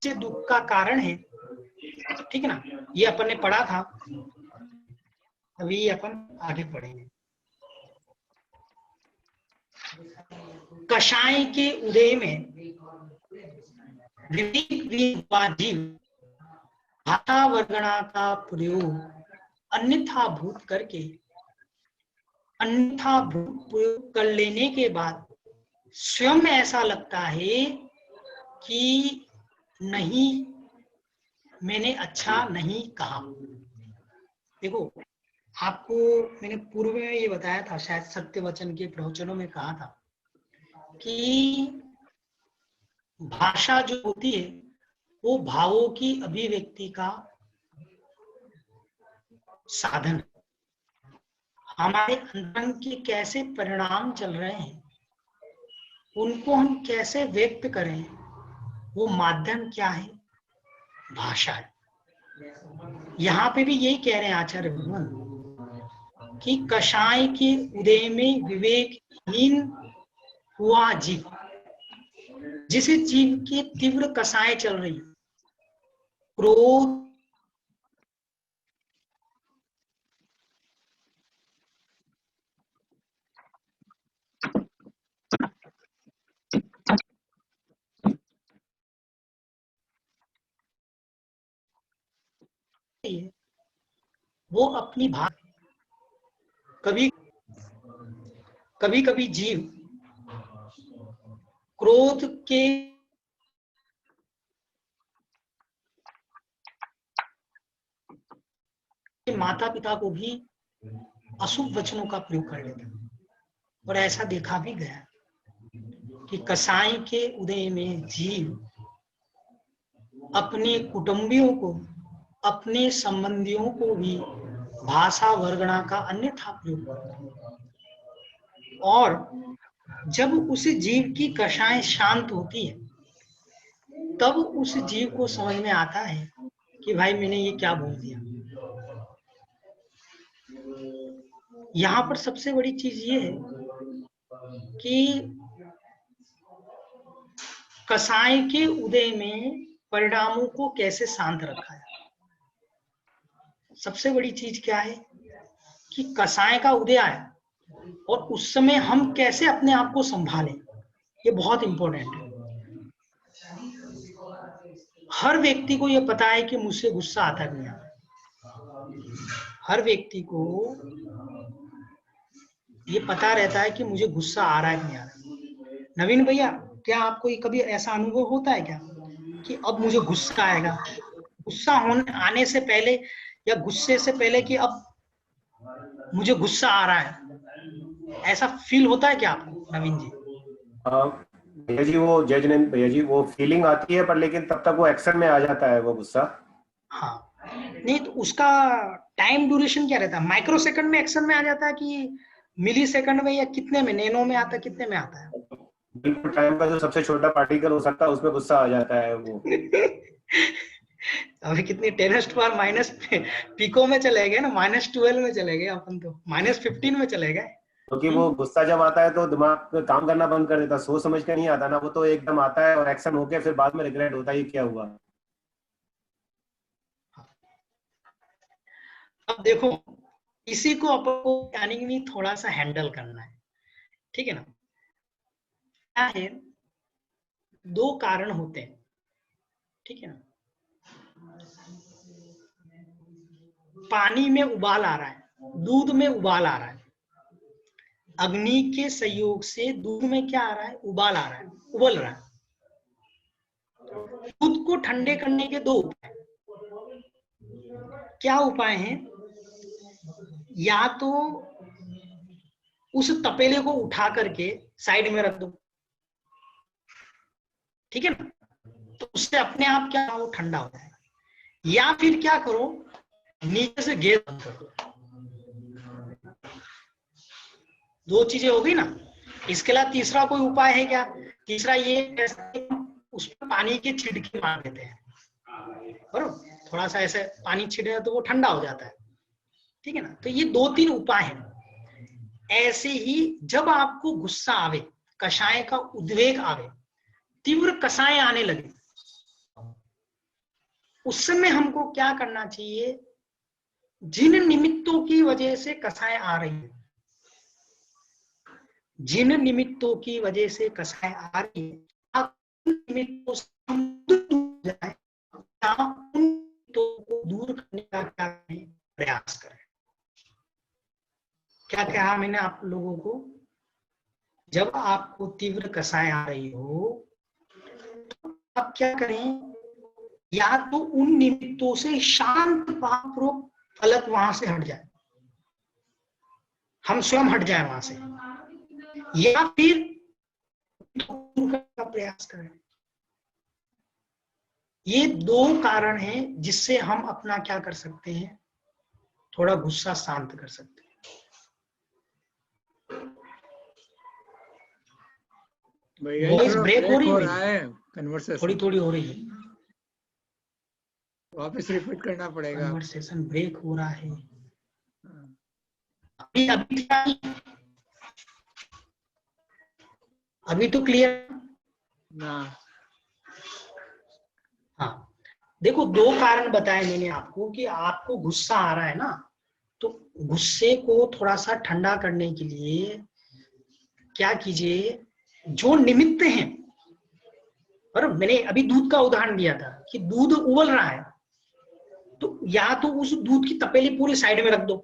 से दुख का कारण है, ठीक है ना, ये अपन ने पढ़ा था, अभी अपन आगे पढ़ेंगे। कषाय के उदय में विवेक जीव भाषा वर्गणा का प्रयोग अन्यथा भूत करके अन्यथा भूत प्रयोग कर लेने के बाद स्वयं ऐसा लगता है कि नहीं, मैंने अच्छा नहीं कहा। देखो, आपको मैंने पूर्व में ये बताया था, शायद सत्य वचन के प्रवचनों में कहा था कि भाषा जो होती है वो भावों की अभिव्यक्ति का साधन है। हमारे अंतरंग के कैसे परिणाम चल रहे हैं, उनको हम कैसे व्यक्त करें, वो माध्यम क्या है? भाषा है। यहाँ पे भी यही कह रहे हैं आचार्य भगवान कि कषाय के उदय में विवेकहीन हुआ जीव, जिस जीव की तीव्र कषाय चल रही, क्रोध, वो अपनी कभी कभी जीव क्रोध के माता पिता को भी अशुभ वचनों का प्रयोग कर लेते हैं। और ऐसा देखा भी गया कि कसाई के उदय में जीव अपने कुटुंबियों को, अपने संबंधियों को भी भाषा वर्गणा का अन्यथा प्रयोग करता है। और जब उस जीव की कषाय शांत होती है, तब उस जीव को समझ में आता है कि भाई मैंने ये क्या बोल दिया। यहाँ पर सबसे बड़ी चीज ये है कि कसाई के उदय में परिणामों को कैसे शांत रखा है। सबसे बड़ी चीज क्या है कि कसाय का उदय आया और उस समय हम कैसे अपने आप को संभालें, ये बहुत इंपॉर्टेंट है। हर व्यक्ति को ये पता है कि मुझसे गुस्सा आता नहीं आता, हर व्यक्ति को ये पता रहता है कि मुझे गुस्सा आ रहा है नहीं आ रहा। नवीन भैया, क्या आपको ये कभी ऐसा अनुभव होता है क्या कि अब मुझे गुस्सा आएगा, गुस्सा आने से पहले या गुस्से से पहले कि अब मुझे गुस्सा आ रहा है, ऐसा फील होता है क्या आपको नवीन जी? भैया जी, वो जज ने भैया जी वो फीलिंग आती है, पर लेकिन तब तक वो एक्शन में आ जाता है वो गुस्सा। हाँ, नहीं तो उसका टाइम ड्यूरेशन क्या रहता है? माइक्रो सेकंड में एक्शन में आ जाता है कि मिली सेकंड में, या कितने में, नैनो में आता है, कितने में आता है? बिल्कुल टाइम का जो सबसे छोटा पार्टिकल हो सकता है उसमें गुस्सा आ जाता है वो। अभी कितनी 10⁻⁻ माइनस पिको में चले गए ना, -12 में चले गए अपन, तो -15 में चले गए। क्योंकि वो गुस्सा जब आता है तो दिमाग काम करना बंद कर देता, सोच समझ के नहीं आता ना, वो तो एकदम आता है और एक्शन होके फिर बाद में रिग्रेट होता है ये क्या हुआ। अब देखो, इसी को अपन को प्लानिंग में थोड़ा सा हैंडल करना है, ठीक है ना। क्या है, दो कारण होते हैं, ठीक है ना। पानी में उबाल आ रहा है, दूध में उबाल आ रहा है, अग्नि के सहयोग से दूध में क्या आ रहा है? उबाल आ रहा है, उबल रहा है। दूध को ठंडे करने के दो उपाय, क्या उपाय हैं? या तो उस तपेले को उठा करके साइड में रख दो, ठीक है ना, तो उससे अपने आप क्या वो ठंडा हो जाएगा। या फिर क्या करो, नीचे से गैस बंद कर दो। दो चीजें हो गई ना। इसके अलावा तीसरा कोई उपाय है क्या? तीसरा ये, उस पर पानी के छिड़के मार देते हैं, बरोबर, थोड़ा सा ऐसे पानी छिड़े तो वो ठंडा हो जाता है, ठीक है ना। तो ये 2-3 उपाय हैं। ऐसे ही जब आपको गुस्सा आवे, कषाय का उद्वेग आवे, तीव्र कषाय आने लगे, उस समय हमको क्या करना चाहिए, जिन निमित्तों की वजह से कसाएं आ रही है, जिन निमित्तों की वजह से कसाएं आ रही है, निमित्तों से हम दूर जाए, उन निमित्तों को दूर करने का क्या करें, प्रयास करें। क्या कहा मैंने आप लोगों को, जब आपको तीव्र कसाएं आ रही हो तो आप क्या करें, या तो उन निमित्तों से शांत भावपूर्वक फलक वहां से हट जाए, हम स्वयं हट जाए वहां से, या फिर दूर करने का प्रयास करें। ये दो कारण हैं जिससे हम अपना क्या कर सकते हैं, थोड़ा गुस्सा शांत कर सकते हैं। वॉइस ब्रेक हो रही है, कन्वर्सेशन थोड़ी थोड़ी हो रही है, वापस रिपीट करना पड़ेगा। कन्वर्सेशन ब्रेक हो रहा है। अभी अभी तो क्लियर ना। हाँ, देखो दो कारण बताए मैंने आपको कि आपको गुस्सा आ रहा है ना, तो गुस्से को थोड़ा सा ठंडा करने के लिए क्या कीजिए, जो निमित्त हैं, और मैंने अभी दूध का उदाहरण दिया था कि दूध उबल रहा है, तो या तो उस दूध की तपेली पूरी साइड में रख दो,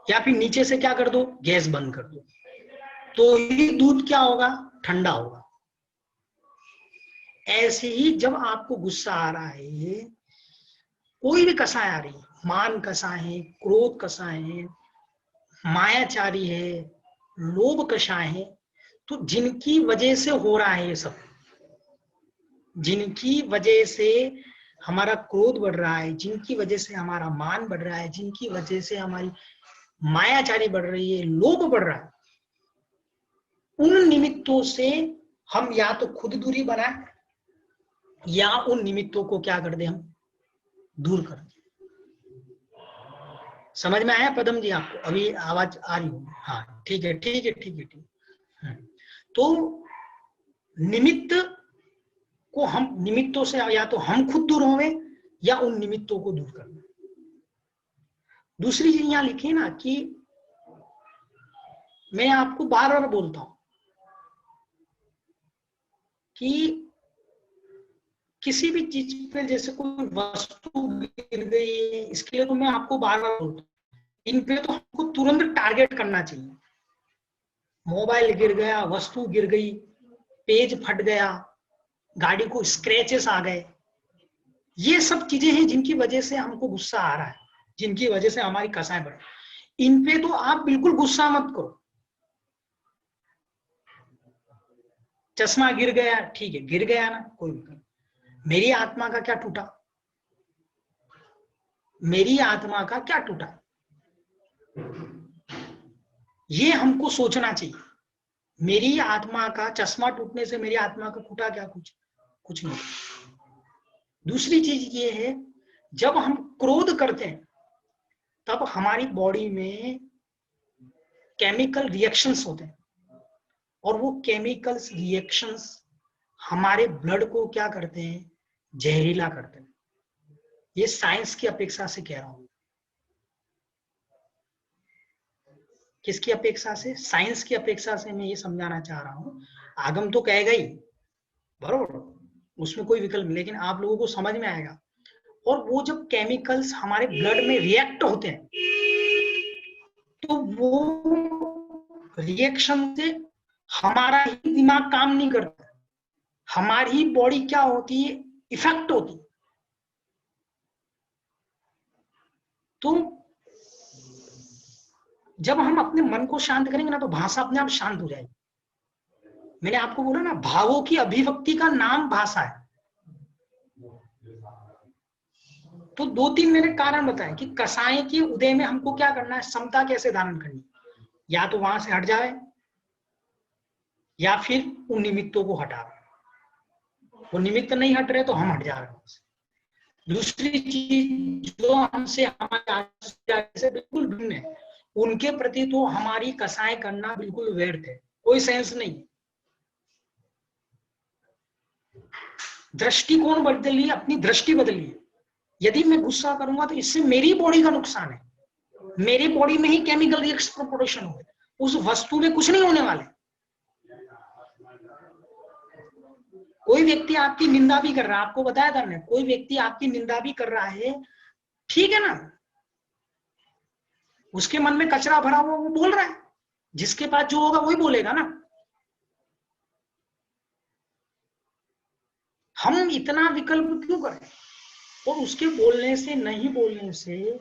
या फिर नीचे से क्या कर दो, गैस बंद कर दो, तो ये दूध क्या होगा, ठंडा होगा। ऐसे ही जब आपको गुस्सा आ रहा है, कोई भी कसाएं आ रही है, मान कसाएं है, क्रोध कसाएं है, मायाचारी है, लोभ कसाएं है, तो जिनकी वजह से हो रहा है ये सब, जिनकी वजह से हमारा क्रोध बढ़ रहा है, जिनकी वजह से हमारा मान बढ़ रहा है, जिनकी वजह से हमारी मायाचारी बढ़ रही है, लोभ बढ़ रहा है, उन निमित्तों से हम या तो खुद दूरी बनाए, या उन निमित्तों को क्या कर दे, हम दूर कर दे। समझ में आया पदम जी आपको, अभी आवाज आ रही हो? हाँ ठीक है ठीक है ठीक है ठीक है। तो निमित्त को हम, निमित्तों से या तो हम खुद दूर होंगे, या उन निमित्तों को दूर करना। दूसरी चीज यहां लिखी है ना कि मैं आपको बार बार बोलता हूं कि किसी भी चीज पे, जैसे कोई वस्तु गिर गई, इसके लिए तो मैं आपको बार बार बोलता हूँ, इन पे तो हमको तुरंत टारगेट करना चाहिए। मोबाइल गिर गया, वस्तु गिर गई, पेज फट गया, गाड़ी को स्क्रैचेस आ गए, ये सब चीजें हैं जिनकी वजह से हमको गुस्सा आ रहा है, जिनकी वजह से हमारी कसाएं बढ़, इन पे तो आप बिल्कुल गुस्सा मत करो। चश्मा गिर गया, ठीक है गिर गया ना, कोई नहीं। मेरी आत्मा का क्या टूटा, मेरी आत्मा का क्या टूटा, ये हमको सोचना चाहिए। मेरी आत्मा का, चश्मा टूटने से मेरी आत्मा का टूटा क्या, कुछ नहीं। दूसरी चीज ये है, जब हम क्रोध करते हैं तब हमारी बॉडी में केमिकल रिएक्शंस होते हैं, और वो केमिकल्स रिएक्शंस हमारे ब्लड को क्या करते हैं, जहरीला करते हैं। ये साइंस की अपेक्षा से कह रहा हूं। किसकी अपेक्षा से, साइंस की अपेक्षा से मैं ये समझाना चाह रहा हूं। आगम तो कहेगा ही, बरोबर, उसमें कोई विकल्प नहीं, लेकिन आप लोगों को समझ में आएगा। और वो जब केमिकल्स हमारे ब्लड में रिएक्ट होते हैं, तो वो रिएक्शन से हमारा ही दिमाग काम नहीं करता, हमारी ही बॉडी क्या होती है, इफेक्ट होती। तो जब हम अपने मन को शांत करेंगे ना, तो भाषा अपने आप शांत हो जाएगी। मैंने आपको बोला ना, भावों की अभिव्यक्ति का नाम भाषा है। तो दो तीन मैंने कारण बताए कि कसाई के उदय में हमको क्या करना है, समता कैसे धारण करनी, या तो वहां से हट जाए, या फिर उन निमित्तों को हटा रहे, वो निमित्त नहीं हट रहे तो हम हट जा रहे हैं। दूसरी चीज, जो हमसे हमारे से बिल्कुल भिन्न है, उनके प्रति तो हमारी कसाई करना बिल्कुल व्यर्थ है, कोई सेंस नहीं। दृष्टिकोण बदलिए, अपनी दृष्टि बदलिए। यदि मैं गुस्सा करूंगा तो इससे मेरी बॉडी का नुकसान है, मेरी बॉडी में ही केमिकल रिएक्शन प्रोडक्शन हो, उस वस्तु में कुछ नहीं होने वाले। कोई व्यक्ति आपकी निंदा भी कर रहा है, आपको बताया था मैंने, कोई व्यक्ति आपकी निंदा भी कर रहा है, ठीक है ना, उसके मन में कचरा भरा हुआ, वो बोल रहा है, जिसके पास जो होगा वही बोलेगा ना। हम इतना विकल्प क्यों करें? और उसके बोलने से नहीं बोलने से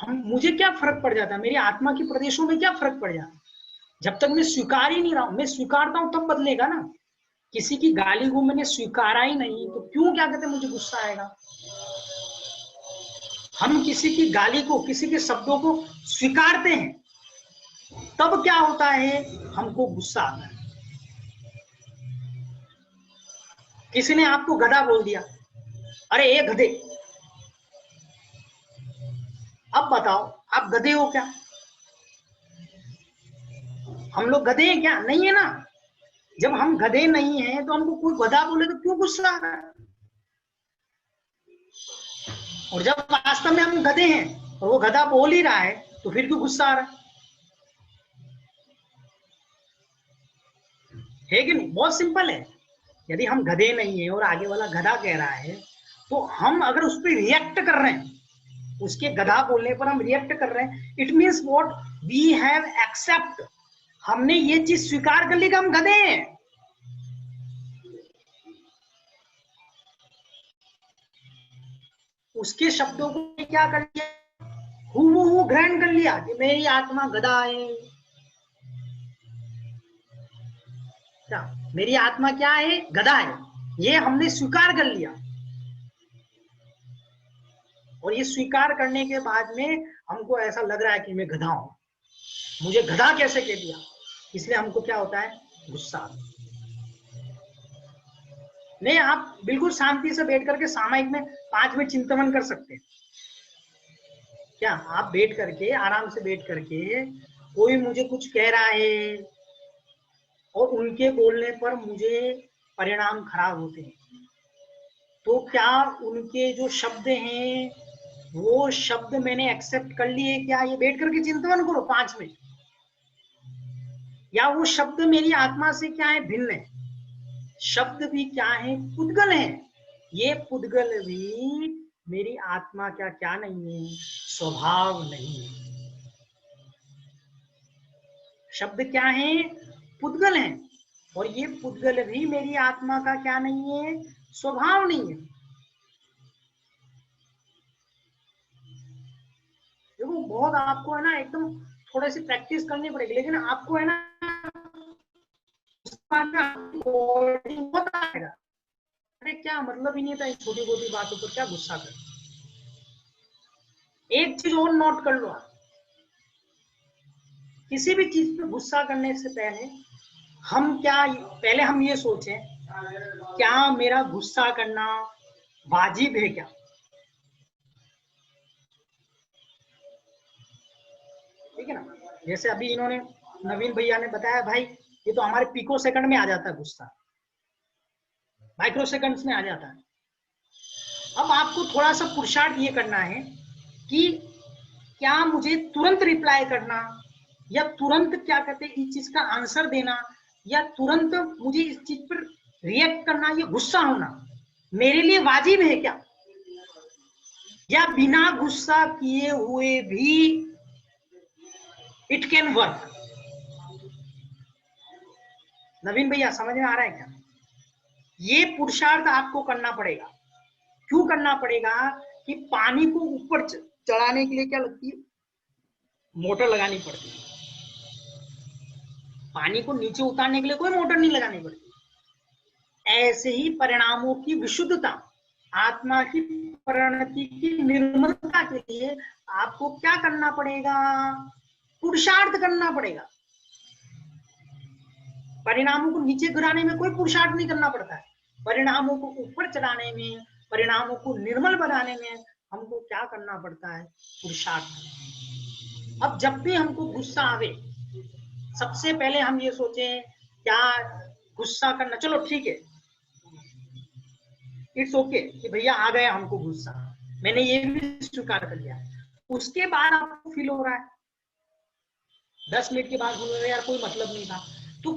मुझे क्या फर्क पड़ जाता है, मेरी आत्मा के प्रदेशों में क्या फर्क पड़ जाता है? जब तक मैं स्वीकार ही नहीं रहा हूं, मैं स्वीकारता हूं तब बदलेगा ना। किसी की गाली को मैंने स्वीकारा ही नहीं तो क्यों क्या कहते मुझे गुस्सा आएगा? हम किसी की गाली को, किसी के शब्दों को स्वीकारते हैं, तब क्या होता है, हमको गुस्सा आता है। किसी ने आपको गधा बोल दिया, अरे ये गधे, अब बताओ आप गधे हो क्या? हम लोग गधे हैं क्या? नहीं है ना। जब हम गधे नहीं हैं तो हमको कोई गधा बोले तो क्यों गुस्सा आ रहा है? और जब वास्तव में हम गधे हैं और वो गधा बोल ही रहा है तो फिर क्यों गुस्सा आ रहा है कि नहीं? बहुत सिंपल है। यदि हम गधे नहीं है और आगे वाला गधा कह रहा है तो हम अगर उस पर रिएक्ट कर रहे हैं, उसके गधा बोलने पर हम रिएक्ट कर रहे हैं, it means what, we have accept, हमने ये चीज स्वीकार कर ली कि हम गधे हैं। उसके शब्दों को क्या कर लिया, हूबहू ग्रहण कर लिया कि मेरी आत्मा गधा है। क्या मेरी आत्मा क्या है? गधा है। ये हमने स्वीकार कर लिया, और ये स्वीकार करने के बाद में हमको ऐसा लग रहा है कि मैं गधा हूं, मुझे गधा कैसे कह दिया, इसलिए हमको क्या होता है, गुस्सा। नहीं, आप बिल्कुल शांति से बैठ करके सामयिक में 5 मिनट चिंतन कर सकते हैं। क्या आप बैठ करके, आराम से बैठ करके, कोई मुझे कुछ कह रहा है और उनके बोलने पर मुझे परिणाम खराब होते हैं, तो क्या उनके जो शब्द हैं वो शब्द मैंने एक्सेप्ट कर लिए क्या? ये बैठ करके चिंतन करो 5 मिनट। या वो शब्द मेरी आत्मा से क्या है, भिन्न है? शब्द भी क्या है, पुद्गल है। ये पुद्गल भी मेरी आत्मा क्या क्या नहीं है, स्वभाव नहीं है। शब्द क्या है, पुद्गल है, और ये पुद्गल भी मेरी आत्मा का क्या नहीं है, स्वभाव नहीं है। देखो बहुत आपको है ना एकदम थोड़ी सी प्रैक्टिस करनी पड़ेगी, लेकिन आपको है ना बहुत आएगा। अरे क्या मतलब ही नहीं था छोटी छोटी बातों पर क्या गुस्सा कर। एक चीज और नोट कर लो आप, किसी भी चीज पे गुस्सा करने से पहले हम ये सोचें, क्या मेरा गुस्सा करना वाजिब है क्या? ठीक है ना। जैसे अभी इन्होंने, नवीन भैया ने बताया, भाई ये तो हमारे पिको सेकंड में आ जाता है गुस्सा, माइक्रो सेकंड्स में आ जाता है। अब आपको थोड़ा सा पुरुषार्थ ये करना है कि क्या मुझे तुरंत रिप्लाई करना, या तुरंत क्या कहते हैं इस चीज का आंसर देना, या तुरंत मुझे इस चीज पर रिएक्ट करना, ये गुस्सा होना मेरे लिए वाजिब है क्या? या बिना गुस्सा किए हुए भी इट कैन वर्क? नवीन भैया समझ में आ रहा है क्या? ये पुरुषार्थ आपको करना पड़ेगा। क्यों करना पड़ेगा? कि पानी को ऊपर चढ़ाने के लिए क्या लगती है, मोटर लगानी पड़ती है। पानी को नीचे उतारने के लिए कोई मोटर नहीं लगानी पड़ती। ऐसे ही परिणामों की विशुद्धता, आत्मा की परिणति की निर्मलता के लिए आपको क्या करना पड़ेगा, पुरुषार्थ करना पड़ेगा। परिणामों को नीचे गिराने में कोई पुरुषार्थ नहीं करना पड़ता है, परिणामों को ऊपर चढ़ाने में, परिणामों को निर्मल बनाने में हमको क्या करना पड़ता है, पुरुषार्थ। अब जब भी हमको गुस्सा आवे, सबसे पहले हम ये सोचें क्या गुस्सा करना, चलो ठीक है, इट्स ओके कि भैया आ गया हमको गुस्सा, मैंने ये भी स्वीकार कर लिया। उसके बाद आपको फील हो रहा है 10 मिनट के बाद बोल रहे यार कोई मतलब नहीं था, तो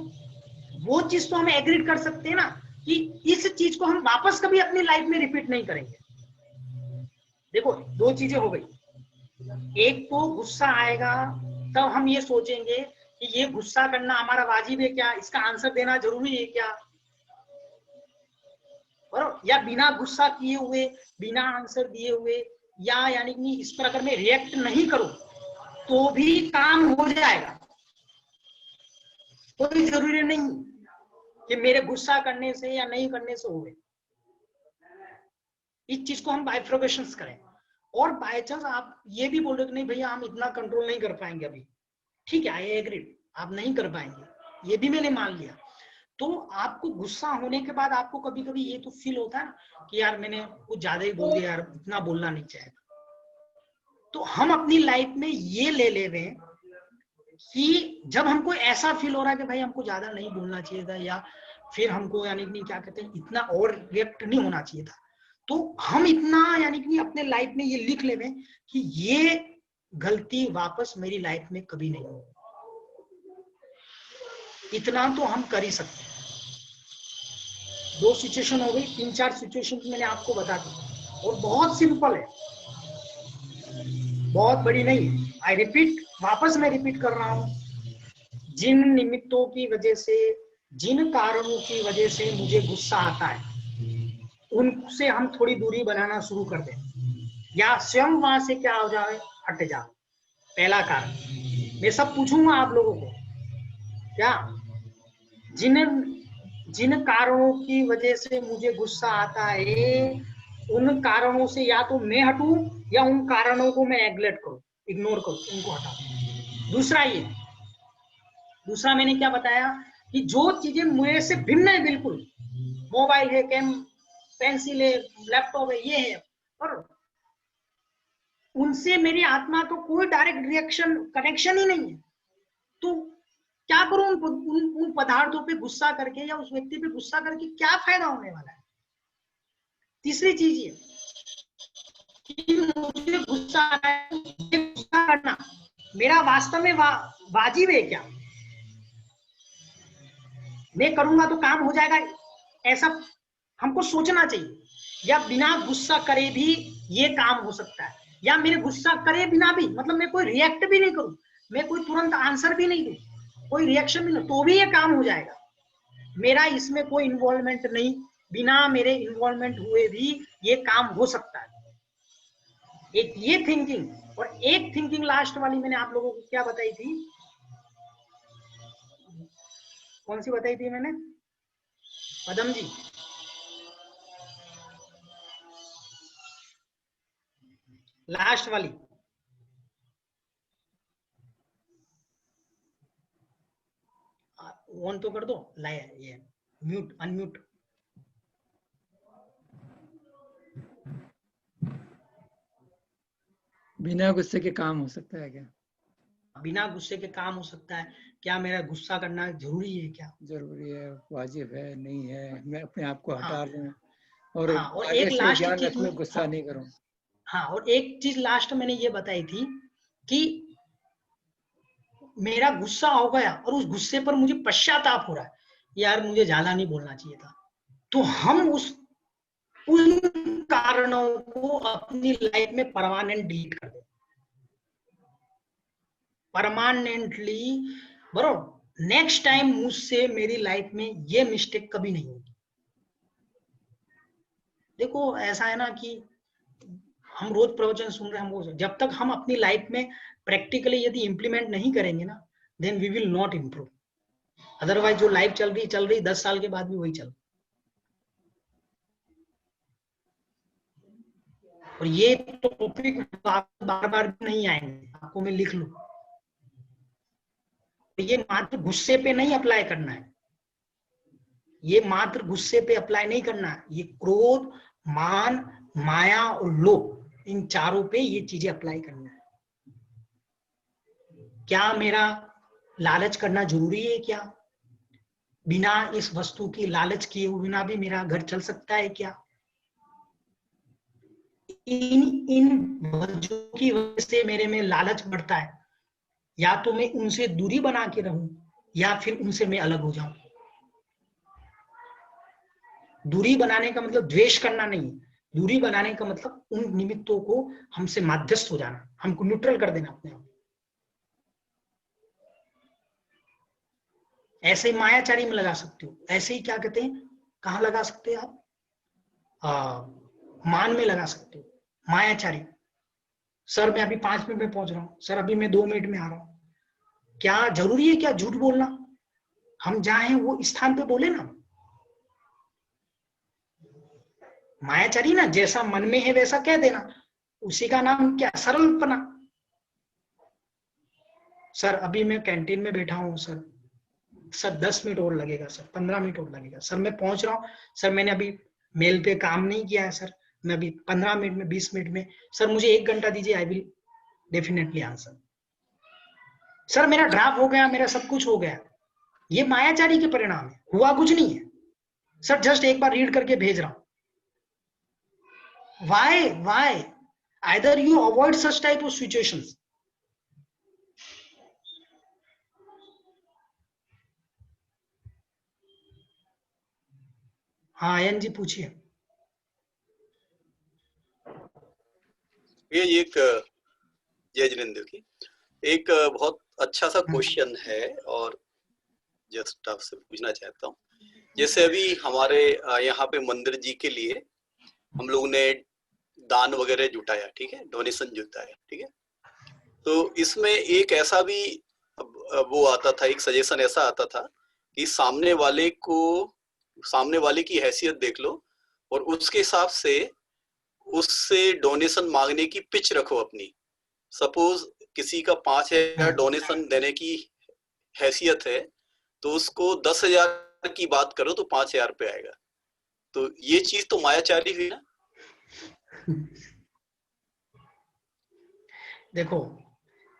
वो चीज तो हम एग्री कर सकते हैं ना कि इस चीज को हम वापस कभी अपनी लाइफ में रिपीट नहीं करेंगे। देखो दो चीजें हो गई, एक तो गुस्सा आएगा तब हम ये सोचेंगे कि ये गुस्सा करना हमारा वाजिब है क्या, इसका आंसर देना जरूरी है क्या, और या बिना गुस्सा किए हुए, बिना आंसर दिए हुए, या यानी कि इस पर अगर मैं रिएक्ट नहीं करूं तो भी काम हो जाएगा। कोई जरूरी नहीं कि मेरे गुस्सा करने से या नहीं करने से हो। इस चीज को हम बाइफ्रोगेशंस करें। और बाय चांस आप ये भी बोल रहे हो कि नहीं भैया हम इतना कंट्रोल नहीं कर पाएंगे अभी, ठीक है, आई एग्री, आप नहीं कर पाएंगे, ये भी मैंने मान लिया। तो आपको गुस्सा होने के बाद आपको कभी कभी ये तो फील होता है ना कि यार मैंने कुछ ज्यादा ही बोल दिया यार, इतना बोलना नहीं चाहिए। तो हम अपनी लाइफ में ये ले रहे हैं कि जब हमको ऐसा फील हो रहा है कि भाई हमको ज्यादा नहीं बोलना चाहिए था, या फिर हमको यानी कि क्या कहते हैं इतना और रिएक्ट नहीं होना चाहिए था, तो हम इतना यानी कि अपने लाइफ में ये लिख ले कि ये गलती वापस मेरी लाइफ में कभी नहीं होगी। इतना तो हम कर ही सकते हैं। 2 सिचुएशन हो गई, 3-4 सिचुएशन मैंने आपको बता दी, और बहुत सिंपल है, बहुत बड़ी नहीं है। आई रिपीट, वापस मैं रिपीट कर रहा हूं, जिन निमित्तों की वजह से, जिन कारणों की वजह से मुझे गुस्सा आता है उनसे हम थोड़ी दूरी बनाना शुरू कर दें, या स्वयं वहां से क्या हो जाए, हट जाओ। पहला कारण, मैं सब पूछूंगा आप लोगों को, क्या जिन कारणों की वजह से मुझे गुस्सा आता है उन कारणों से या तो मैं हटूं या उन कारणों को मैं नेग्लेक्ट करूं, इग्नोर करूं, उनको हटाऊं। दूसरा मैंने क्या बताया कि जो चीजें मेरे से भिन्न है, बिल्कुल, मोबाइल है, पेंसिल है, लैपटॉप है, ये है, और उनसे मेरी आत्मा को कोई डायरेक्ट रिएक्शन कनेक्शन ही नहीं है, तो क्या करूं उन पदार्थों पे गुस्सा करके या उस व्यक्ति पे गुस्सा करके क्या फायदा होने वाला है। तीसरी चीज ये कि मुझे गुस्सा आ रहा है, गुस्सा करना मेरा वास्तव में वाजिब है क्या, मैं करूंगा तो काम हो जाएगा, ऐसा हमको सोचना चाहिए, या बिना गुस्सा करे भी ये काम हो सकता है, या मेरे गुस्सा करे बिना भी, मतलब मैं कोई रिएक्ट भी नहीं करूं, मैं कोई तुरंत आंसर भी नहीं दूं, कोई रिएक्शन भी नहीं, तो भी ये काम हो जाएगा, मेरा इसमें कोई इन्वॉल्वमेंट नहीं, बिना मेरे इन्वॉल्वमेंट हुए भी ये काम हो सकता है। एक ये थिंकिंग, और एक थिंकिंग लास्ट वाली मैंने आप लोगों को क्या बताई थी, कौन सी बताई थी मैंने, पदम जी, लास्ट वाली, ऑन तो कर दो, ये म्यूट अनम्यूट, बिना गुस्से के काम हो सकता है क्या? बिना गुस्से के काम हो सकता है क्या, मेरा गुस्सा करना जरूरी है क्या, जरूरी है, वाजिब है, नहीं है, मैं अपने आप को हटा हाँ, लूं और हाँ, और आगे एक से लास्ट ध्यान चीज, रखूं, गुस्सा हाँ, नहीं करूं। हाँ, और एक चीज लास्ट मैंने ये बताई थी कि मेरा गुस्सा हो गया और उस गुस्से पर मुझे पश्चाताप हो रहा है, यार मुझे ज्यादा नहीं बोलना चाहिए था, तो हम उन कारणों को अपनी लाइफ में परमानेंट डिलीट कर दें, परमानेंटली, बरोबर, नेक्स्ट टाइम मुझसे मेरी लाइफ में ये मिस्टेक कभी नहीं होगी। देखो ऐसा है ना कि हम रोज प्रवचन सुन रहे हैं, हम जब तक हम अपनी लाइफ में प्रैक्टिकली यदि इंप्लीमेंट नहीं करेंगे ना, then we will not improve. Otherwise जो लाइफ चल रही 10 साल के बाद भी वही चल, और ये टॉपिक बार बार भी नहीं आएंगे, आपको मैं लिख लूं, ये मात्र गुस्से पे नहीं अप्लाई करना है, ये मात्र गुस्से पे अप्लाई नहीं करना है, ये क्रोध, मान, माया और लोभ, इन चारों पे ये चीजें अप्लाई करना है। क्या मेरा लालच करना जरूरी है क्या, बिना इस वस्तु की लालच किए बिना भी मेरा घर चल सकता है क्या, इन इन वजहों की वजह से मेरे में लालच बढ़ता है, या तो मैं उनसे दूरी बना के रहूं या फिर उनसे मैं अलग हो जाऊं। दूरी बनाने का मतलब द्वेष करना नहीं, दूरी बनाने का मतलब उन निमित्तों को हमसे माध्यस्थ हो जाना, हमको न्यूट्रल कर देना अपने आप। ऐसे ही मायाचारी में लगा सकते हो, ऐसे ही क्या कहते हैं, कहाँ लगा सकते हैं आप, मान में लगा सकते हो। मायाचारी, सर मैं अभी 5 मिनट में पहुंच रहा हूँ, सर अभी मैं 2 मिनट में आ रहा हूँ। क्या जरूरी है क्या झूठ बोलना? हम जहां हैं वो स्थान पे बोले ना। मायाचारी ना, जैसा मन में है वैसा कह देना, उसी का नाम क्या, सरलपना। सर अभी मैं कैंटीन में बैठा हूँ सर, सर 10 मिनट और लगेगा, सर 15 मिनट और लगेगा, सर मैं पहुंच रहा हूँ, सर मैंने अभी मेल पे काम नहीं किया है, सर मैं अभी 15 मिनट में 20 मिनट में, सर मुझे 1 घंटा दीजिए, I will definitely answer. Sir मेरा ड्राफ्ट हो गया, मेरा सब कुछ हो गया। ये मायाचारी के परिणाम है, हुआ कुछ नहीं है, सर जस्ट एक बार रीड करके भेज रहा हूं। Why? Either you avoid such type of situations. हाँ आयन जी पूछिए। ये एक जय जिनेंद्र की एक बहुत अच्छा सा क्वेश्चन है और जस्ट आपसे पूछना चाहता हूँ। जैसे अभी हमारे यहाँ पे मंदिर जी के लिए हम लोगों ने दान वगैरह जुटाया, ठीक है, डोनेशन जुटाया, ठीक है। तो इसमें एक ऐसा भी वो आता था, एक सजेशन ऐसा आता था कि सामने वाले की हैसियत देख लो और उसके हिसाब से उससे डोनेशन मांगने की पिच रखो अपनी। सपोज किसी का 5,000 डोनेशन देने की हैसियत है तो उसको 10,000 की बात करो तो 5,000 पे आएगा। तो ये चीज तो मायाचारी हुई ना। देखो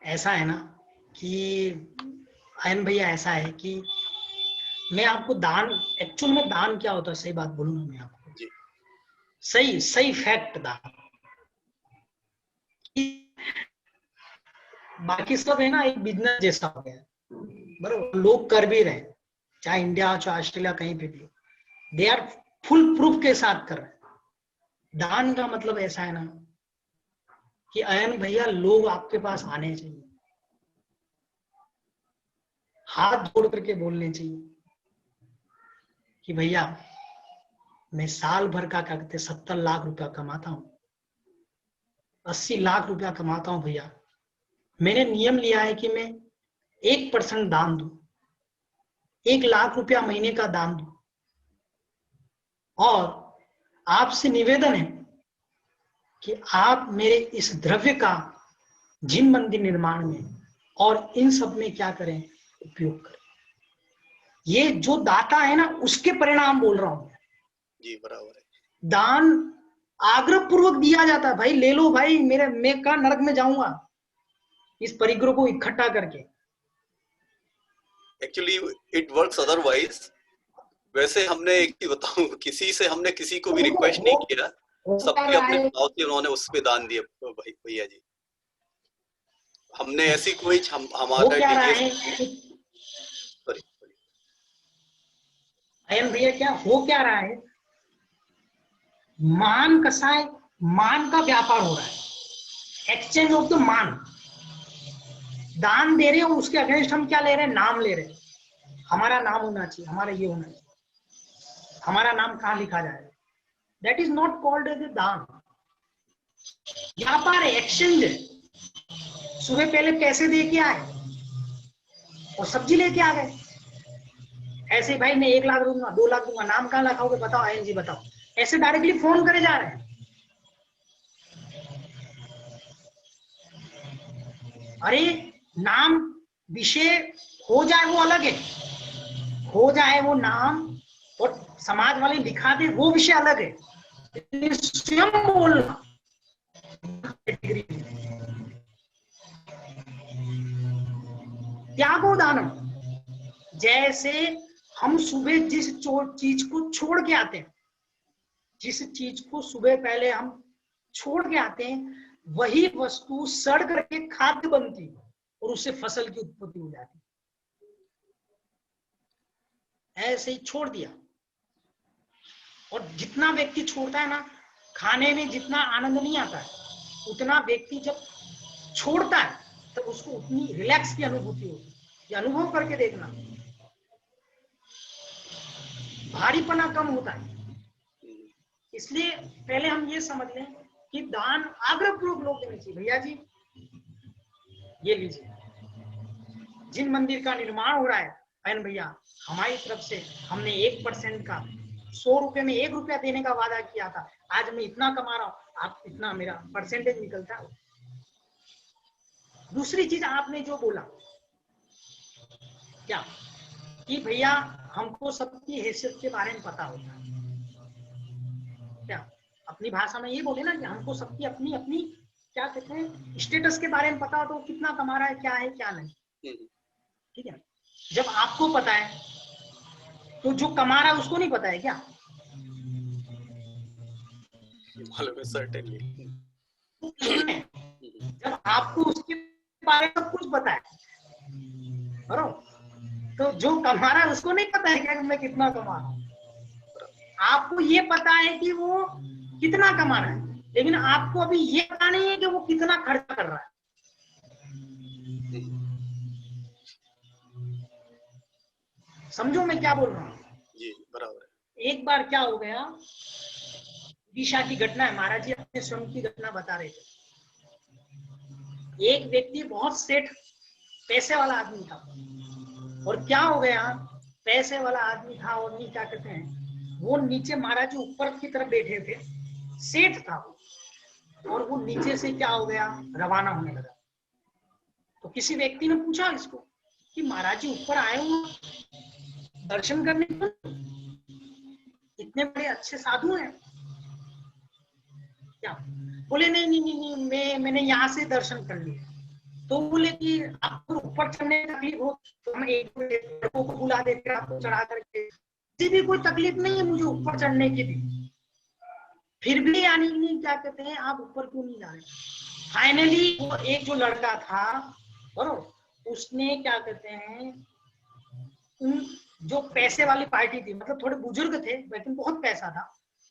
ऐसा है ना कि आयन भैया, ऐसा है कि मैं आपको दान, एक्चुअल में दान क्या होता है, सही बात बोलूं ना मैं आपको जी। सही फैक्ट दान, बाकी सब है ना एक बिजनेस जैसा हो गया, बराबर, लोग कर भी रहे, चाहे इंडिया चाहे ऑस्ट्रेलिया कहीं पे भी, दे आर फुल प्रूफ के साथ कर रहे हैं। दान का मतलब ऐसा है ना कि अयन भैया लोग आपके पास आने चाहिए, हाथ जोड़ करके बोलने चाहिए कि भैया मैं साल भर का क्या कहते 70 लाख रुपया कमाता हूं, 80 लाख रुपया कमाता हूं भैया, मैंने नियम लिया है कि मैं 1% दान दूं, 1 लाख रुपया महीने का दान दूं, और आपसे निवेदन है कि आप मेरे इस द्रव्य का जिन मंदिर निर्माण में और इन सब में क्या करें, उपयोग करें। ये जो दाता है ना उसके परिणाम बोल रहा हूं जी, बराबर है। दान आग्रह पूर्वक दिया जाता है, भाई ले लो भाई, मैं का नरक में जाऊंगा इस परिग्रह को इकट्ठा करके। Actually it works otherwise. वैसे हमने एक चीज बताऊं, किसी से हमने किसी को भी रिक्वेस्ट नहीं किया, सबके अपने भाव से उन्होंने उस पे दान दिया। भाई भैया जी, हमने ऐसी कोई हमारा अयन भैया क्या हो क्या रहा है, मान कसाय, मान का व्यापार हो रहा है, एक्सचेंज ऑफ द मान। दान दे रहे हो उसके अगेंस्ट हम क्या ले रहे हैं, नाम ले रहे हैं, हमारा नाम होना चाहिए, हमारा ये होना चाहिए, हमारा नाम कहाँ लिखा जाएगा, that is not called as a daan. व्यापार है, एक्सचेंज है। सुबह पहले पैसे दे के आए और सब्जी लेके आ गए, ऐसे भाई मैं 1 लाख दूंगा, 2 लाख दूंगा, नाम कहाँ लिखाओगे बताओ आयन जी बताओ, ऐसे डायरेक्टली फोन करे जा रहे हैं। अरे नाम विषय हो जाए वो अलग है, हो जाए वो नाम और समाज वाले लिखा दे वो विषय अलग है, स्वयं बोलना। त्यागो दानम, जैसे हम सुबह जिस चीज को छोड़ के आते हैं, जिस चीज को सुबह पहले हम छोड़ के आते हैं, वही वस्तु सड़ करके खाद्य बनती और उससे फसल की उत्पत्ति हो जाती। ऐसे ही छोड़ दिया। और जितना व्यक्ति छोड़ता है ना, खाने में जितना आनंद नहीं आता है, उतना व्यक्ति जब छोड़ता है तब तो उसको उतनी रिलैक्स की अनुभूति होती है। ये अनुभव करके देखना, भारीपना कम होता है। इसलिए पहले हम ये समझ लें कि दान आग्रहपूर्वक लोग देने चाहिए। भैया जी ये लीजिए, जिन मंदिर का निर्माण हो रहा है अयन भैया, हमारी तरफ से हमने 1% का 100 रुपए में 1 रुपया देने का वादा किया था। आज मैं इतना कमा रहा हूं, आप इतना मेरा परसेंटेज निकलता है। दूसरी चीज आपने जो बोला क्या कि भैया हमको सबकी हैसियत के बारे में पता होता है, क्या अपनी भाषा में ये बोले ना कि हमको सबकी अपनी अपनी क्या कहते हैं स्टेटस के बारे में पता हो, तो कितना कमा रहा है, क्या है क्या नहीं। ठीक है, जब आपको पता है तो जो कमा रहा है उसको नहीं पता है क्या? जब आपको उसके बारे में सब कुछ पता है, तो जो कमा रहा है उसको नहीं पता है क्या मैं कितना कमा रहा हूँ। आपको ये पता है कि वो कितना कमा रहा है, लेकिन आपको अभी ये पता नहीं है कि वो कितना खर्च कर रहा है। समझो मैं क्या बोल रहा हूँ? जी बराबर है। एक बार क्या हो गया, दिशा की घटना है, महाराज जी अपने स्वयं की घटना बता रहे थे। एक व्यक्ति बहुत सेठ पैसे वाला आदमी था, और क्या हो गया, पैसे वाला आदमी था और नहीं क्या कहते हैं, वो नीचे महाराज जी ऊपर की तरफ बैठे थे, सेठ था और वो नीचे से क्या हो गया, रवाना होने लगा। तो किसी व्यक्ति ने पूछा इसको कि महाराज जी ऊपर आए हो दर्शन करने को, इतने बड़े अच्छे साधु हैं क्या? बोले नहीं नहीं नहीं, नहीं मैंने यहाँ से दर्शन कर लिया। तो बोले कि आपको ऊपर चढ़ने में तकलीफ हो तो हम एक लड़कों को बुला देते हैं आपको चढ़ा करके, किसी भी कोई तकलीफ नहीं है मुझे ऊपर चढ़ने की भी, फिर भी यानी नहीं क्या कहते हैं आप ऊपर क्यों नहीं जा रहे? फाइनली वो एक जो लड़का था बरोबर, उसने क्या कहते हैं, उन जो पैसे वाली पार्टी थी, मतलब थोड़े बुजुर्ग थे लेकिन बहुत पैसा था,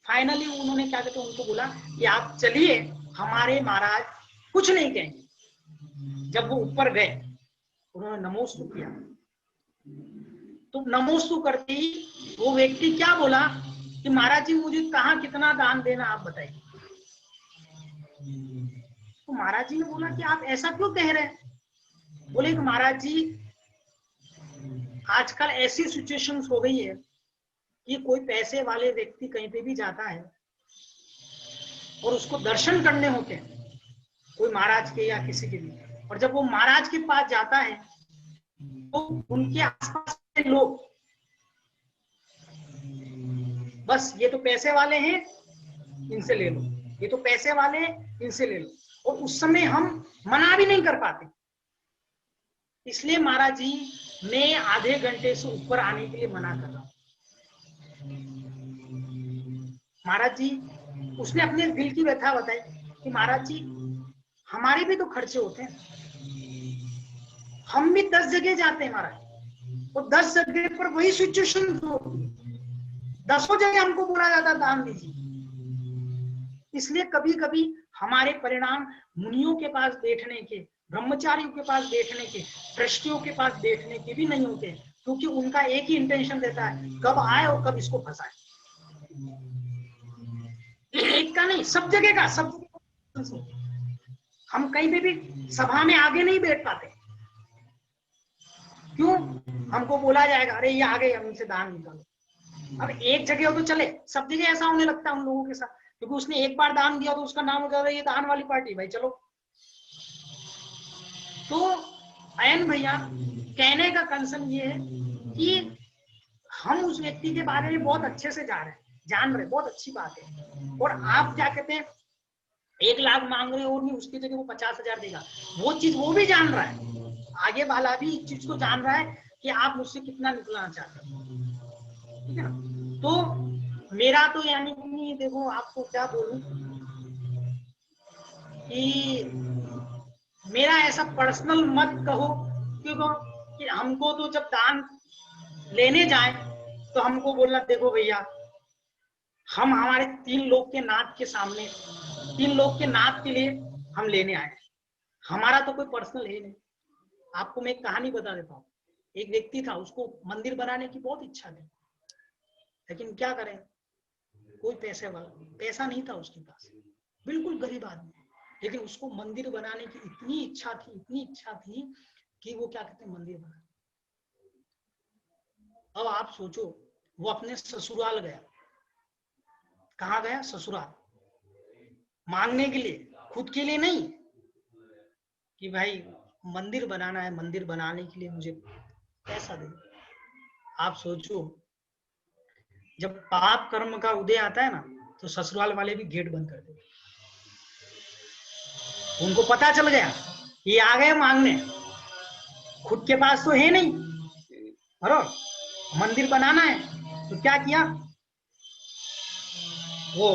फाइनली उन्होंने क्या कहते हैं उनको बोला कि आप चलिए, हमारे महाराज कुछ नहीं कहेंगे। जब वो ऊपर गए उन्होंने नमोस्तु किया, तो नमोस्तु करते ही वो व्यक्ति क्या बोला कि महाराज जी मुझे कहाँ कितना दान देना आप बताइए। तो महाराज जी ने बोला कि आप ऐसा क्यों कह रहे हैं? बोले कि महाराज जी आजकल ऐसी सिचुएशंस हो गई है कि कोई पैसे वाले व्यक्ति कहीं पे भी जाता है और उसको दर्शन करने होते हैं, कोई महाराज के या किसी के भी, और जब वो महाराज के पास जाता है तो उनके आसपास के लोग बस ये तो पैसे वाले हैं इनसे ले लो, ये तो पैसे वाले हैं इनसे ले लो, और उस समय हम मना भी नहीं कर पाते। इसलिए महाराज जी मैं आधे घंटे से ऊपर आने के लिए मना कर रहा हूं। महाराज जी उसने अपने दिल की व्यथा बताई कि महाराज जी हमारे भी तो खर्चे होते हैं, हम भी 10 जगह जाते हैं महाराज, और 10 जगह पर वही सिचुएशन होती है, 10 जगह हमको बोला जाता दान दीजिए। इसलिए कभी कभी हमारे परिणाम मुनियों के पास बैठने के, ब्रह्मचारियों के पास बैठने के, ट्रस्टियों के पास बैठने के भी नहीं होते, क्योंकि उनका एक ही इंटेंशन रहता है कब आए और कब इसको फंसाए। एक का नहीं, सब जगह का, सब जगह। हम कहीं पे भी सभा में आगे नहीं बैठ पाते, क्यों? हमको बोला जाएगा अरे ये आ गए हम इनसे दान निकालो। अब एक जगह हो तो चले, सब जगह ऐसा होने लगता है उन लोगों के साथ, क्योंकि उसने एक बार दान दिया तो उसका नाम हो जाता है ये दान वाली पार्टी, भाई चलो। तो अयन भैया कहने का कंसर्न ये है कि हम उस व्यक्ति के बारे में बहुत अच्छे से जान रहे, बहुत अच्छी बात है, और आप क्या कहते हैं 1 लाख मांग रहे हो और नहीं उसकी जगह वो 50,000 देगा, वो चीज वो भी जान रहा है, आगे वाला भी इस चीज को जान रहा है कि आप मुझसे कितना निकलना चाहते हैं, ठीक है ना? तो मेरा तो यानी देखो आपको क्या बोलूं, कि मेरा ऐसा पर्सनल मत कहो, क्योंकि कि हमको तो जब दान लेने जाए तो हमको बोलना देखो भैया हम हमारे 3 लोग के नाथ के सामने 3 लोग के नाथ के लिए हम लेने आए, हमारा तो कोई पर्सनल है नहीं। आपको मैं एक कहानी बता देता हूँ। एक व्यक्ति था, उसको मंदिर बनाने की बहुत इच्छा थी, लेकिन क्या करें, कोई पैसा नहीं था उसके पास, बिल्कुल गरीब आदमी, लेकिन उसको मंदिर बनाने की इतनी इच्छा थी कि वो क्या कहते हैं मंदिर बना। अब आप सोचो, वो अपने ससुराल गया। कहाँ गया? ससुराल, मांगने के लिए, खुद के लिए नहीं कि भाई मंदिर बनाना है, मंदिर बनाने के लिए मुझे पैसा दे। आप सोचो, जब पाप कर्म का उदय आता है ना, तो ससुराल वाले भी गेट बंद कर देते। उनको पता चल गया ये आ गए मांगने, खुद के पास तो है नहीं, बराबर मंदिर बनाना है, तो क्या किया, वो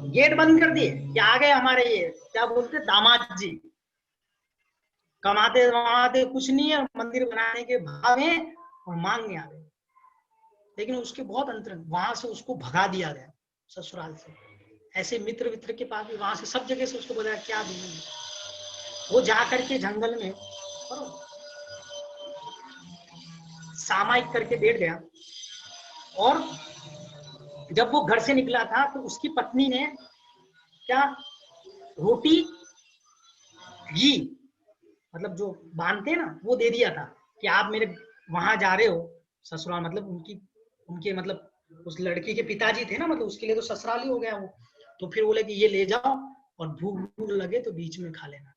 गेट बंद कर दिए कि आ गए हमारे ये क्या बोलते दामाद जी, कमाते वमाते कुछ नहीं है, मंदिर बनाने के भाव में और मांगने आ गए। लेकिन उसके बहुत अंतर, वहां से उसको भगा दिया गया ससुराल से। ऐसे मित्र के पास भी, वहां से सब जगह से उसको बताया क्या देंगे। वो जाकर के जंगल में सामायिक करके बैठ गया, और जब वो घर से निकला था तो उसकी पत्नी ने क्या, रोटी घी मतलब जो बांधते हैं ना, वो दे दिया था कि आप मेरे वहां जा रहे हो ससुराल, मतलब उनके मतलब उस लड़की के पिताजी थे ना, मतलब उसके लिए तो ससुराल ही हो गया वो। तो फिर बोले कि ये ले जाओ और भूख लगे तो बीच में खा लेना।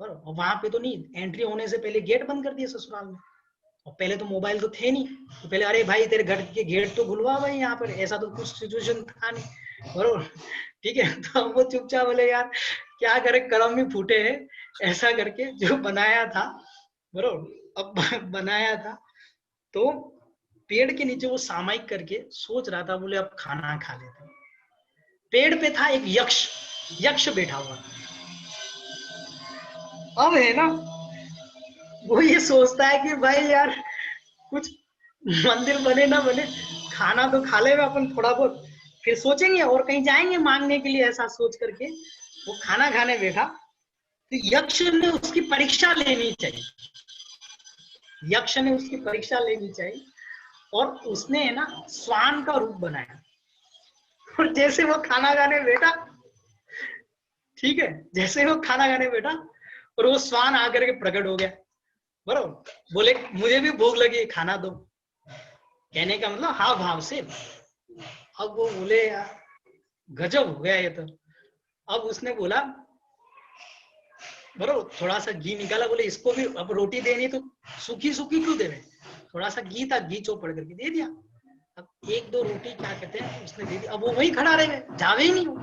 और वहां पे तो नहीं, एंट्री होने से पहले गेट बंद कर दिया ससुराल में। और पहले तो मोबाइल तो थे नहीं, तो पहले अरे भाई तेरे घर के गेट तो खुलवा भाई, यहाँ पर ऐसा तो कुछ सिचुएशन था नहीं, बरोबर ठीक है। तो वो चुपचाप बोले यार क्या करे, कर्म भी फूटे हैं, ऐसा करके जो बनाया था, बरोबर अब बनाया था, तो पेड़ के नीचे वो सामायिक करके सोच रहा था, बोले अब खाना खा लेते। पेड़ पे था एक यक्ष बैठा हुआ। अब है ना, वो ये सोचता है कि भाई यार कुछ मंदिर बने ना बने, खाना तो खा लेगा अपन थोड़ा बहुत, फिर सोचेंगे और कहीं जाएंगे मांगने के लिए, ऐसा सोच करके वो खाना खाने बैठा। तो यक्ष ने उसकी परीक्षा लेनी चाहिए, यक्ष ने उसकी परीक्षा लेनी चाहिए, और उसने है ना स्वान का रूप बनाया। और जैसे वो खाना खाने बैठा, ठीक है, जैसे वो खाना खाने बैठा और वो स्वान आकर के प्रकट हो गया, बरोबर बोले मुझे भी भूख लगी, खाना दो, कहने का मतलब हाव भाव से। अब वो बोले यार गजब हो गया ये तो। अब उसने बोला, बरोबर थोड़ा सा घी निकाला, बोले इसको भी अब रोटी देनी तो सूखी सूखी क्यों दे रहे, थोड़ा सा घी था, घी चौपड़ करके दे दिया। अब 1-2 रोटी क्या कहते हैं उसने दे दी। अब वो वही खड़ा रह गए, जावे ही नहीं हो।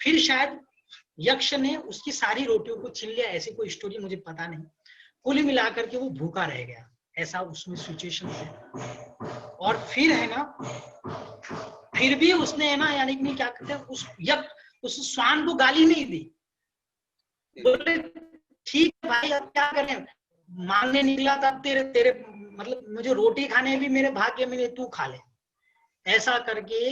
फिर शायद यक्ष ने उसकी सारी रोटियों को छीन लिया, ऐसी कोई स्टोरी मुझे पता नहीं। कुल मिलाकर के वो भूखा रह गया, ऐसा उसमें सिचुएशन है। और फिर है ना, फिर भी उसने है ना, यानी कि क्या कहते हैं उस स्वान को गाली नहीं दी, बोले ठीक है भाई अब क्या करें, मांगने निकला था, तेरे मतलब मुझे रोटी खाने भी मेरे भाग्य में नहीं, तू खा ले, ऐसा करके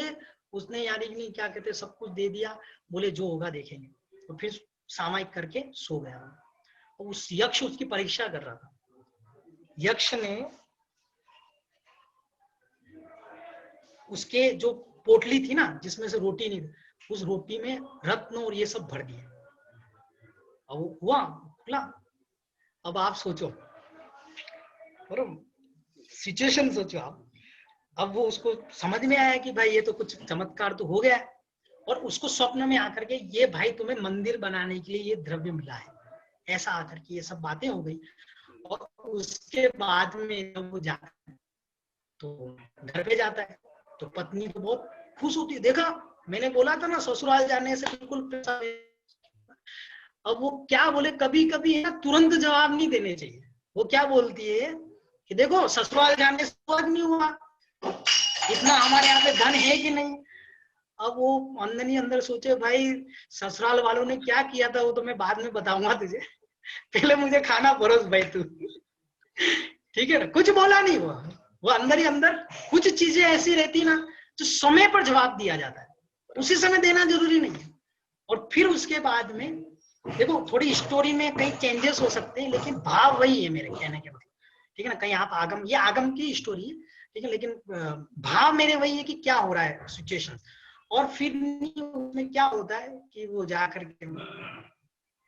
उसने यानी कि क्या कहते सब कुछ दे दिया। बोले जो होगा देखेंगे, तो फिर सामायिक करके सो गया। और उस यक्ष उसकी परीक्षा कर रहा था। यक्ष ने उसके जो पोटली थी ना जिसमें से रोटी नहीं, उस रोटी में रत्न और ये सब भर दिए। अब वो हुआ खुला। अब आप सोचो, सिचुएशन सोचो आप। अब वो उसको समझ में आया कि भाई ये तो कुछ चमत्कार तो हो गया है, और उसको स्वप्न में आकर के ये भाई तुम्हें मंदिर बनाने के लिए ये द्रव्य मिला है, ऐसा आकर के ये सब बातें हो गई। और उसके बाद में जब वो जाता है तो घर पे जाता है, तो पत्नी तो बहुत खुश होती है, देखा मैंने बोला था ना ससुराल जाने से बिल्कुल पैसा। अब वो क्या बोले, कभी कभी है ना तुरंत जवाब नहीं देने चाहिए। वो क्या बोलती है कि देखो ससुराल जाने से नहीं हुआ, इतना हमारे यहाँ पे धन है कि नहीं। अब वो अंदर ही अंदर सोचे भाई ससुराल वालों ने क्या किया था वो तो मैं बाद में बताऊंगा तुझे, पहले मुझे खाना परोस भाई तू। ठीक है ना, कुछ बोला नहीं वो अंदर ही अंदर कुछ चीजें ऐसी रहती ना जो समय पर जवाब दिया जाता है, उसी समय देना जरूरी नहीं है। और फिर उसके बाद में देखो थोड़ी स्टोरी में कई चेंजेस हो सकते हैं, लेकिन भाव वही है मेरे कहने के मतलब, ठीक है ना। कहीं आप आगम, ये आगम की स्टोरी है, ठीक है, लेकिन भाव मेरे वही है कि क्या हो रहा है सिचुएशन। और फिर उसमें क्या होता है कि वो जा करके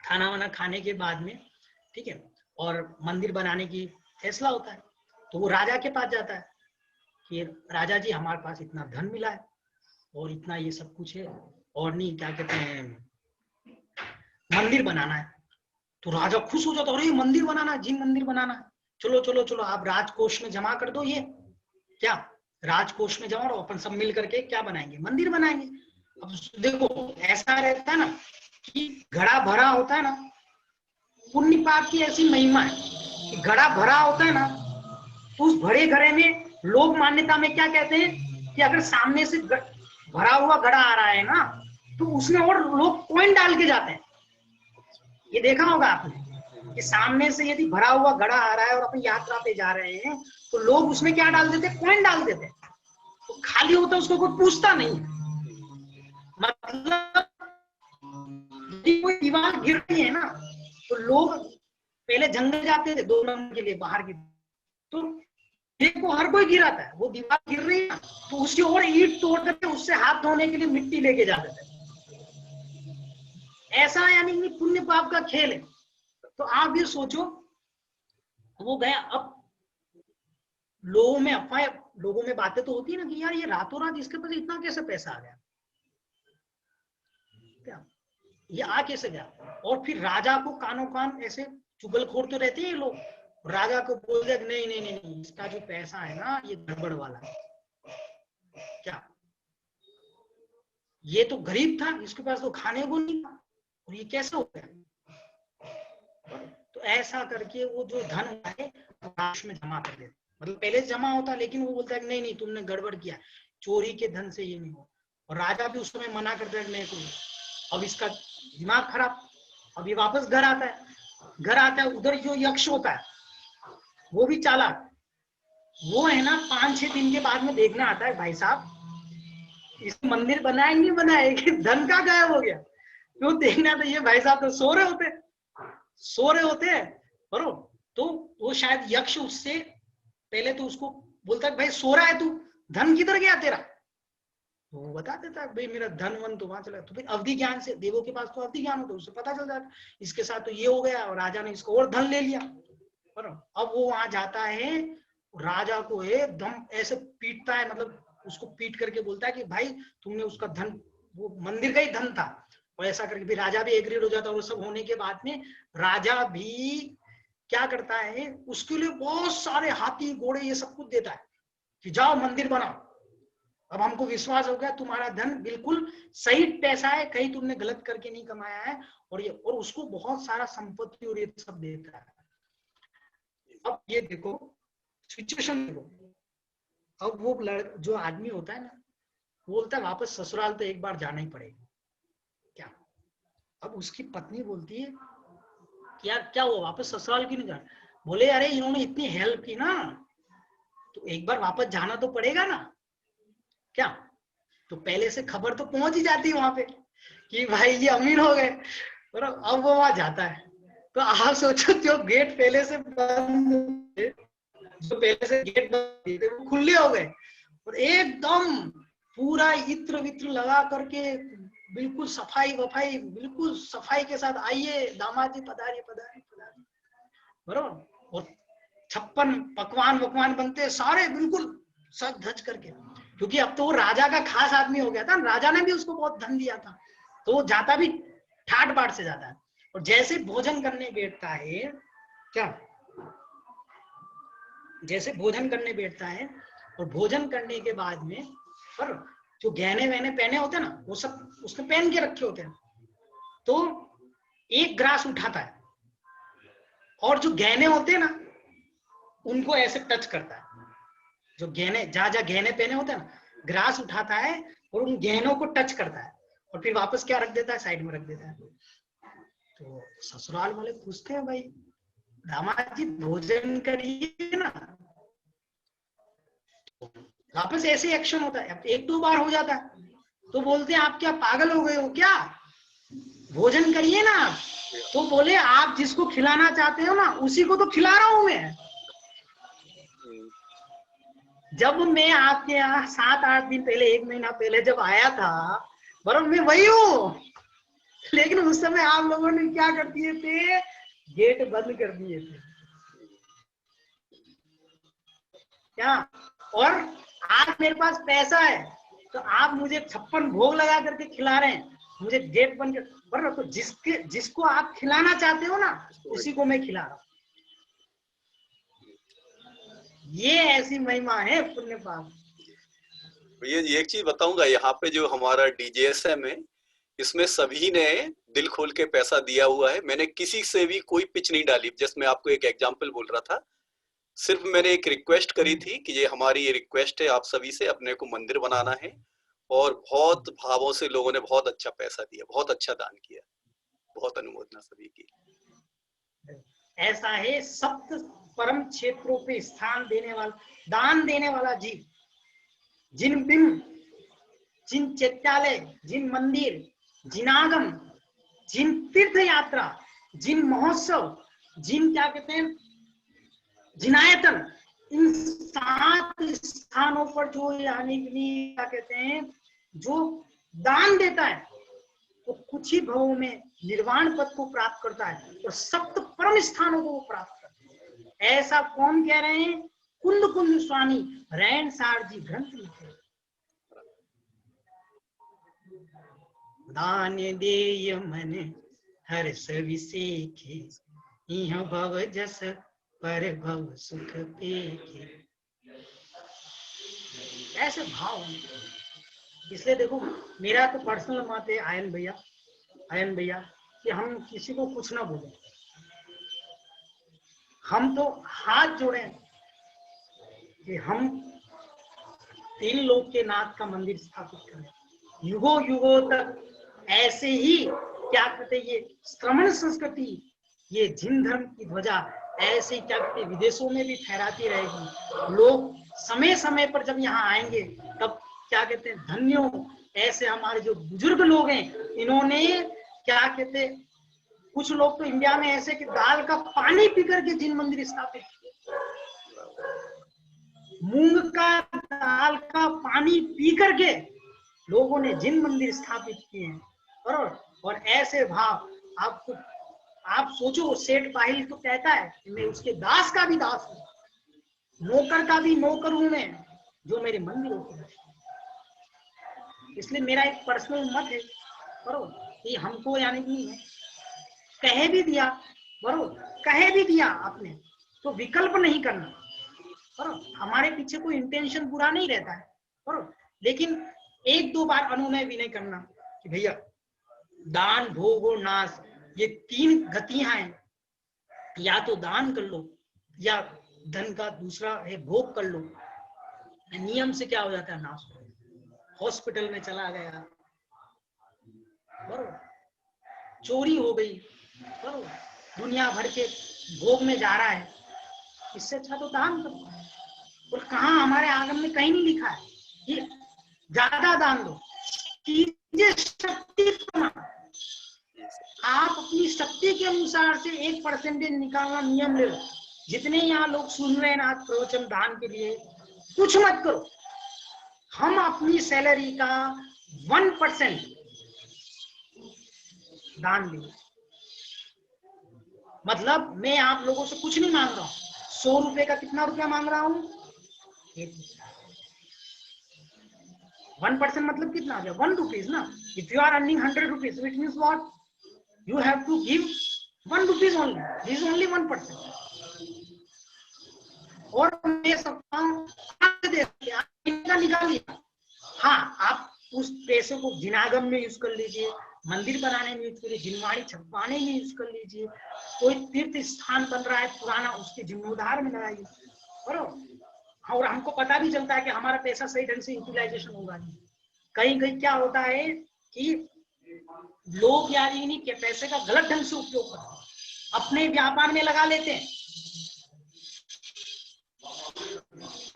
खाना वाना खाने के बाद में, ठीक है, और मंदिर बनाने की फैसला होता है। तो वो राजा के पास जाता है कि राजा जी हमारे पास इतना धन मिला है और इतना ये सब कुछ है, और नहीं क्या कहते हैं मंदिर बनाना है। तो राजा खुश हो जाता है, अरे मंदिर बनाना, जी मंदिर बनाना है, चलो चलो चलो आप राजकोष में जमा कर दो, ये क्या राजकोष में जमा, और अपन सब मिल करके क्या बनाएंगे, मंदिर बनाएंगे। अब देखो ऐसा रहता है ना कि घड़ा भरा होता है ना, पुण्य पाप की ऐसी महिमा है कि घड़ा भरा होता है ना, तो उस भरे घड़े में लोक मान्यता में क्या कहते हैं कि अगर सामने से भरा हुआ घड़ा आ रहा है ना, तो उसमें और लोग कॉइन डाल के जाते हैं। ये देखा होगा आपने कि सामने से यदि भरा हुआ घड़ा आ रहा है और अपन यात्रा पे जा रहे हैं, तो लोग उसमें क्या डाल देते, कॉइन डाल देते। तो खाली होता है उसको कोई पूछता नहीं। मतलब यदि कोई दीवार गिर रही है ना, तो लोग पहले जंगल जाते थे 2 नंबर के लिए बाहर की, तो देखो हर कोई गिराता है, वो दीवार गिर रही है तो उसकी और ईंट तोड़ करके उससे हाथ धोने के लिए मिट्टी लेके जाते थे। ऐसा यानी कि पुण्य पाप का खेल है। तो आप ये सोचो, वो गया, अब लोगों में अफवाह, लोगों में बातें तो होती है ना कि यार ये रातों रात इसके पास इतना कैसे पैसा आ गया, क्या ये आ कैसे गया। और फिर राजा को कानों कान ऐसे चुगलखोर तो रहते हैं लोग, राजा को बोल दिया नहीं नहीं नहीं नहीं, इसका जो पैसा है ना ये गड़बड़ वाला है, क्या ये तो गरीब था, इसके पास तो खाने को नहीं था, और ये कैसे हो गया। तो ऐसा करके वो जो धन है राष्ट्र में जमा कर देते, मतलब पहले जमा होता, लेकिन वो बोलता है नहीं नहीं तुमने गड़बड़ किया, चोरी के धन से ये नहीं हो। और राजा भी उस समय मना करता है नहीं तो, अब इसका दिमाग खराब, अब ये वापस घर आता है, उधर जो यक्ष होता है वो भी चालाक, वो है ना 5-6 दिन के बाद में देखना आता है भाई साहब इस मंदिर बनाए नहीं बनाए, धन का गायब हो गया। तो देखना तो ये भाई साहब तो सो रहे होते बरो। तो वो शायद यक्ष उससे पहले तो उसको बोलता है भाई सो रहा है तू, धन किधर गया तेरा, तो वो बता देता है भाई मेरा धन वन तो वहां चला। तो फिर अवधि ज्ञान से, देवों के पास तो अवधि ज्ञान होता है, उससे पता चल जाता इसके साथ तो ये हो गया और राजा ने इसको और धन ले लिया। अब वो वहां जाता है, राजा को एकदम ऐसे पीटता है, मतलब उसको पीट करके बोलता है कि भाई तुमने उसका धन, वो मंदिर का ही धन था, और ऐसा करके भी राजा भी एग्रीड हो जाता है। वो सब होने के बाद में राजा भी क्या करता है, उसके लिए बहुत सारे हाथी घोड़े ये सब कुछ देता है कि जाओ मंदिर बनाओ, अब हमको विश्वास हो गया तुम्हारा धन बिल्कुल सही पैसा है, कहीं तुमने गलत करके नहीं कमाया है। और ये और उसको बहुत सारा संपत्ति और ये सब देता है। अब ये देखो सिचुएशन देखो, अब वो जो आदमी होता है ना, बोलता है वापस ससुराल तो एक बार जाना ही पड़ेगा, क्या। अब उसकी पत्नी बोलती है कि यार क्या हुआ वापस ससुराल क्यों नहीं जाना, बोले अरे इन्होंने इतनी हेल्प की ना, तो एक बार वापस जाना तो पड़ेगा ना, क्या। तो पहले से खबर तो पहुंच ही जाती वहां पे कि भाई ये अमीर हो गए, और अब वो वहां जाता है। तो आप सोचो जो गेट पहले से बंद, जो पहले से गेट बंद थे वो खुले हो गए, और एकदम पूरा इत्र वित्र लगा करके बिल्कुल सफाई वफाई, बिल्कुल सफाई के साथ आइए दामाद जी पधारिए पधारिए पधारिए, बराबर। और 56 पकवान वकवान बनते सारे बिल्कुल सज धज करके, क्योंकि अब तो वो राजा का खास आदमी हो गया था, राजा ने भी उसको बहुत धन दिया था, तो वो जाता भी ठाट बाट से जाता है। और जैसे भोजन करने बैठता है, क्या जैसे भोजन करने बैठता है, और भोजन करने के बाद में पर जो गहने वहने पहने होते हैं ना, वो सब उसने पहन के रखे होते हैं, तो एक ग्रास उठाता है और जो गहने होते हैं ना उनको ऐसे टच करता है, जो गहने जहां जहां गहने पहने होते हैं ना, ग्रास उठाता है और उन गहनों को टच करता है और फिर वापस क्या रख देता है, साइड में रख देता है। तो ससुराल वाले पूछते हैं, भाई दामाद जी भोजन करिए ना। वापस ऐसे एक्शन होता है, अब एक दो बार हो जाता है तो बोलते हैं आप क्या पागल हो गए हो क्या, भोजन करिए ना। तो बोले आप जिसको खिलाना चाहते हो ना उसी को तो खिला रहा हूं मैं। जब मैं आपके यहाँ 7-8 दिन पहले, 1 महीना पहले जब आया था, बरम मैं वही हूँ, लेकिन उस समय आप लोगों ने क्या कर दिए थे, गेट बंद कर दिए थे क्या। और आज मेरे पास पैसा है तो आप मुझे 56 भोग लगा करके खिला रहे हैं, मुझे गेट बंद कर, तो जिसको आप खिलाना चाहते हो ना उसी को मैं खिला रहा हूँ। ये ऐसी महिमा है पुण्य पाप। ये एक चीज बताऊंगा, यहाँ पे जो हमारा DJSM है इसमें सभी ने दिल खोल के पैसा दिया हुआ है। मैंने किसी से भी कोई पिच नहीं डाली। जैसे मैं आपको एक एग्जांपल बोल रहा था, सिर्फ मैंने एक रिक्वेस्ट करी थी कि ये हमारी ये रिक्वेस्ट है आप सभी से, अपने को मंदिर बनाना है, और बहुत भावों से लोगों ने बहुत अच्छा पैसा दिया, बहुत अच्छा दान किया, बहुत अनुमोदना सभी की। ऐसा है सप्त परम क्षेत्रों पे स्थान देने वाला, दान देने वाला जीव, जिन बिंब, जिन चैत्यालय, जिन मंदिर, जिनागम, जिन तीर्थ यात्रा, जिन महोत्सव, जिन क्या कहते हैं जिनायतन, इन 7 स्थानों पर जो यानी क्या कहते हैं जो दान देता है वो कुछ ही भावों में निर्वाण पद को प्राप्त करता है और सप्त परम स्थानों को प्राप्त करता है। ऐसा कौन कह रहे हैं, कुंद कुंद स्वामी रैन सार जी ग्रंथ लिखे। दान देय मन हर सविसेखे, इह भव जस पर भव सुख पेखे। ऐसे भाव। इसलिए देखो मेरा तो पर्सनल मत है आयन भैया कि हम किसी को कुछ ना बोले, हम तो हाथ जोड़े कि हम 3 लोक के नाथ का मंदिर स्थापित करें, युगों युगों तक ऐसे ही क्या कहते ये श्रमण संस्कृति, ये जिन धर्म की ध्वजा ऐसे क्या कहते विदेशों में भी फहराती रहेगी। लोग समय समय पर जब यहाँ आएंगे तब क्या कहते हैं धन्यों, ऐसे हमारे जो बुजुर्ग लोग हैं इन्होंने क्या कहते, कुछ लोग तो इंडिया में ऐसे कि दाल का पानी पी करके जिन मंदिर स्थापित किए, मूंग का दाल का पानी पी करके लोगों ने जिन मंदिर स्थापित किए हैं। और ऐसे भाव आपको, आप सोचो सेठ पाहिल तो कहता है कि मैं उसके दास का भी दास हूं, नौकर का भी नौकर हूं मैं, जो मेरे मंदिरों के। इसलिए मेरा एक पर्सनल मत है बरोबर कि हमको यानी कि कहे भी दिया बरोबर, कहे भी दिया आपने तो विकल्प नहीं करना बरोबर। हमारे पीछे कोई इंटेंशन बुरा नहीं रहता है बरोबर, लेकिन 1-2 बार अनुनय भी नहीं करना कि भैया दान भोग और नाश ये 3 गतियां हैं, या तो दान कर लो या धन का दूसरा है भोग कर लो। नियम से क्या हो जाता है, नाश हो, हॉस्पिटल में चला गया बरोबर, चोरी हो गई बरोबर, दुनिया भर के भोग में जा रहा है, इससे अच्छा तो दान करो। और कहाँ हमारे आगम में कहीं नहीं लिखा है कि ज्यादा दान दो, कीजिए शक्ति प्रमाण। आप अपनी शक्ति के अनुसार से 1% निकालना नियम ले लो। जितने यहाँ लोग सुन रहे हैं ना प्रवचन दान के लिए, कुछ मत करो, हम अपनी सैलरी का 1% दान देंगे। मतलब मैं आप लोगों से कुछ नहीं मांग रहा हूँ, 100 रुपए का कितना रुपया मांग रहा हूँ, 1% मतलब कितना आ गया, 1 रुपीज ना। If you are earning 100 rupees, it means what, you have to give 1 rupees only. This is only 1%. और मैं सकता हूँ इनका निकाल लिया, हाँ आप उस पैसे को जिनागम में यूज कर लीजिए, मंदिर बनाने में यूज करिए, जिनवाड़ी छपवाने में यूज कर लीजिए, कोई तीर्थ स्थान बन रहा है पुराना उसके जीर्णोद्धार में लगाइए बरोबर। और हमको पता भी चलता है कि हमारा पैसा सही ढंग से यूटिलाइजेशन होगा नहीं कहीं कहीं क्या होता है कि लोग यार इन्हीं के पैसे का गलत ढंग से उपयोग करते हैं, अपने व्यापार में लगा लेते हैं।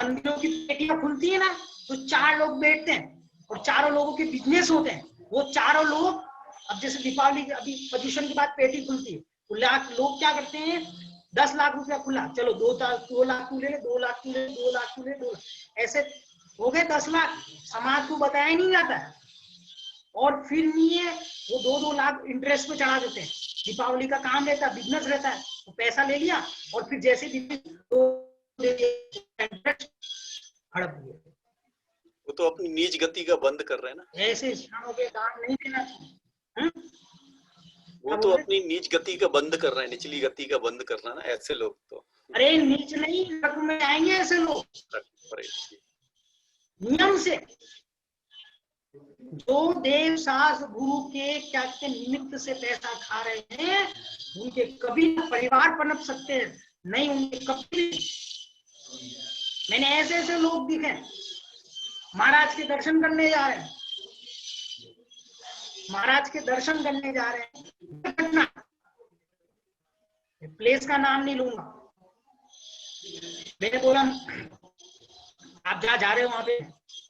मंदिरों की पेटियां खुलती है ना, तो 4 लोग बैठते हैं और चारों लोगों के बिजनेस होते हैं। वो चारों लोग, अब जैसे दीपावली की अभी पोजीशन के बाद पेटी खुलती है, तो लोग क्या करते हैं, 10 लाख रुपया खुला, चलो 2 लाख तू ले ले, 2 लाख तू ले ले, 2 लाख तू ले, 2 लाख, ऐसे हो गए 10 लाख। समाज को बताया नहीं जाता है, और फिर नहीं है वो 2-2 लाख इंटरेस्ट पे चढ़ा देते हैं। दीपावली का काम रहता है, बिजनेस रहता है, तो पैसा ले लिया और फिर जैसे हड़प दिए। वो तो अपनी नीच गति का बंद कर रहे हैं ना। ऐसे स्थानों पे दान नहीं देना चाहिए। वो तो अपनी नीच गति का बंद कर रहे हैं, निचली गति का बंद कर रहा है ना ऐसे लोग तो। अरे नीच नहीं, नरक में आएंगे ऐसे लोग नियम से। जो देव सास गुरु के क्या के निमित्त से पैसा खा रहे हैं, उनके कभी परिवार पनप सकते हैं नहीं, उनके कभी। मैंने ऐसे ऐसे लोग दिखे, महाराज के दर्शन करने जा रहे हैं, महाराज के दर्शन करने जा रहे हैं, प्लेस का नाम नहीं लूंगा। मैंने बोला आप जहाँ जा रहे हो वहां पे,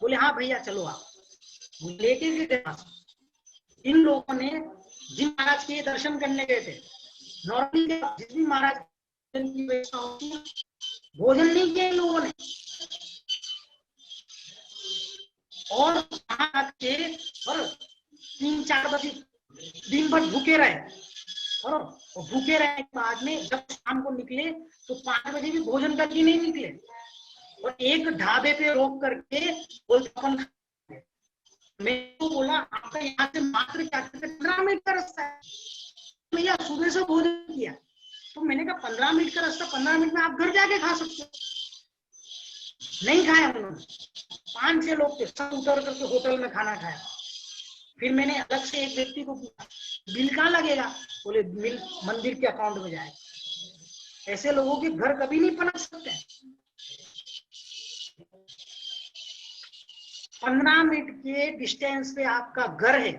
बोले हाँ भैया चलो आप, लेके गए। इन लोगों ने जिन महाराज के दर्शन करने गए थे, नॉर्मली जिस भी महाराज की व्यवस्था होती है, भोजन नहीं किया इन लोगों ने, और के 3-4 बजे दिन भर भूखे रहे, और भूखे रहने के बाद में जब शाम को निकले तो 5 बजे भी भोजन करके नहीं निकले, और एक ढाबे पे रोक करके बोलते, मैं तो बोला आपका यहाँ से मात्र क्या 15 मिनट का रास्ता है भैया, सुबह से भोजन किया। तो मैंने कहा 15 मिनट का रास्ता, 15 मिनट में आप घर जाके खा सकते हो। नहीं खाया उन्होंने, 5-6 लोग थे, सब उतर करके होटल में खाना खाया। फिर मैंने अलग से एक व्यक्ति को पूछा बिल कहाँ लगेगा, बोले बिल मंदिर के अकाउंट में जाएगा। ऐसे लोगों के घर कभी नहीं पनप सकते। 15 मिनट के डिस्टेंस पे आपका घर है,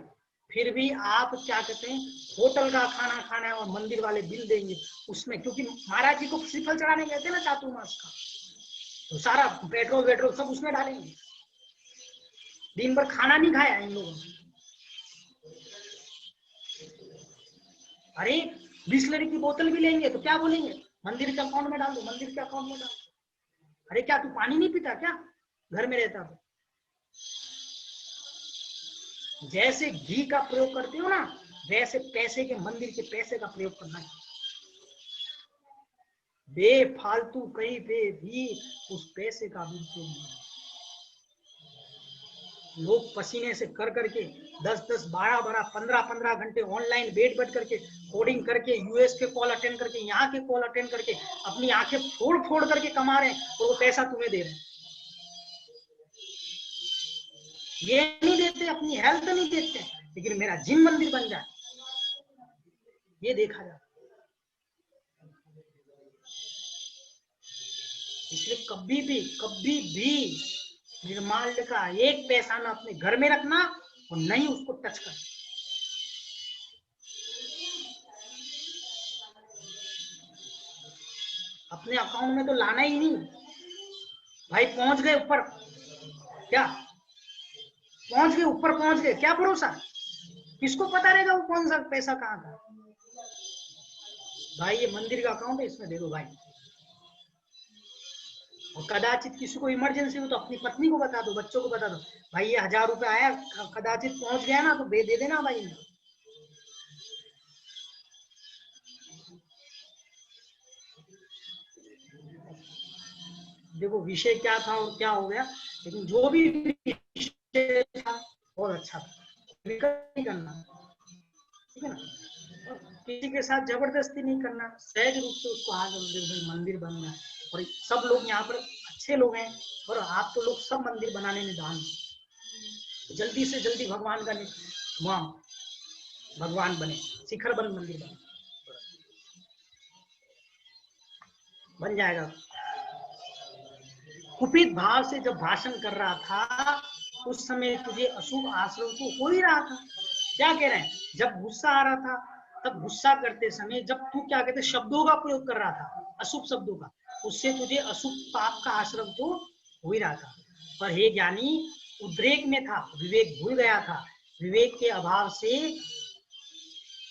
फिर भी आप क्या कहते हैं होटल का खाना खाना है और मंदिर वाले बिल देंगे उसमें, क्योंकि महाराज जी को श्रीफल चढ़ाने गए थे ना चातुर्मास का, तो सारा पेट्रोल सब उसमें डालेंगे। दिन भर खाना नहीं खाया इन लोगों ने। अरे बिस्लरी की बोतल भी लेंगे तो क्या बोलेंगे, मंदिर के अकाउंट में डाल दो, मंदिर के अकाउंट में डाल दो। अरे क्या तू पानी नहीं पीता क्या, घर में रहता तो? जैसे घी का प्रयोग करते हो ना, वैसे पैसे के, मंदिर के पैसे का प्रयोग करना है। बेफालतू कहीं पे भी उस पैसे का भी उपयोग नहीं। लोग पसीने से कर करके 10-10, 12-12, 15-15 घंटे ऑनलाइन बैठ करके कोडिंग करके, यूएस के कॉल अटेंड करके, यहाँ के कॉल अटेंड करके अपनी आंखें फोड़ करके कमा रहे हैं, और वो पैसा तुम्हें दे रहे हैं। ये नहीं देते, अपनी हेल्थ नहीं देखते, लेकिन मेरा जिम मंदिर बन जाए ये देखा जाए। इसलिए कभी भी निर्माल्य का एक पैसा ना अपने घर में रखना और नहीं उसको टच करना। अपने अकाउंट में तो लाना ही नहीं भाई। पहुंच गए ऊपर, क्या पहुंच गए ऊपर, पहुंच गए, क्या भरोसा, किसको पता रहेगा वो कौन सा पैसा कहाँ का। भाई ये मंदिर का अकाउंट है, इसमें दे दो भाई। और कदाचित किसी को इमरजेंसी हो तो अपनी पत्नी को बता दो, बच्चों को बता दो, भाई ये 1000 रुपए आया, कदाचित पहुंच गया ना तो दे देना भाई। देखो विषय क्या था और क्या हो गया, लेकिन जो भी विषय था बहुत अच्छा था। नहीं करना, ठीक है ना, किसी के साथ जबरदस्ती नहीं करना, सहज रूप से उसको आगे भाई मंदिर बन रहा है, और सब लोग यहाँ पर अच्छे लोग हैं, और आप तो लोग सब मंदिर बनाने में दान, जल्दी से जल्दी भगवान का वहां भगवान बने, शिखर बन मंदिर बन जाएगा। कुपित भाव से जब भाषण कर रहा था उस समय तुझे अशुभ आश्रम तो हो ही रहा था। क्या कह रहे हैं, जब गुस्सा आ रहा था तब गुस्सा करते समय जब तू क्या कहते शब्दों का प्रयोग कर रहा था, अशुभ शब्दों का, उससे तुझे अशुभ पाप का आश्रम तो हो ही रहा था। पर हे ज्ञानी, उद्रेक में था, विवेक भूल गया था, विवेक के अभाव से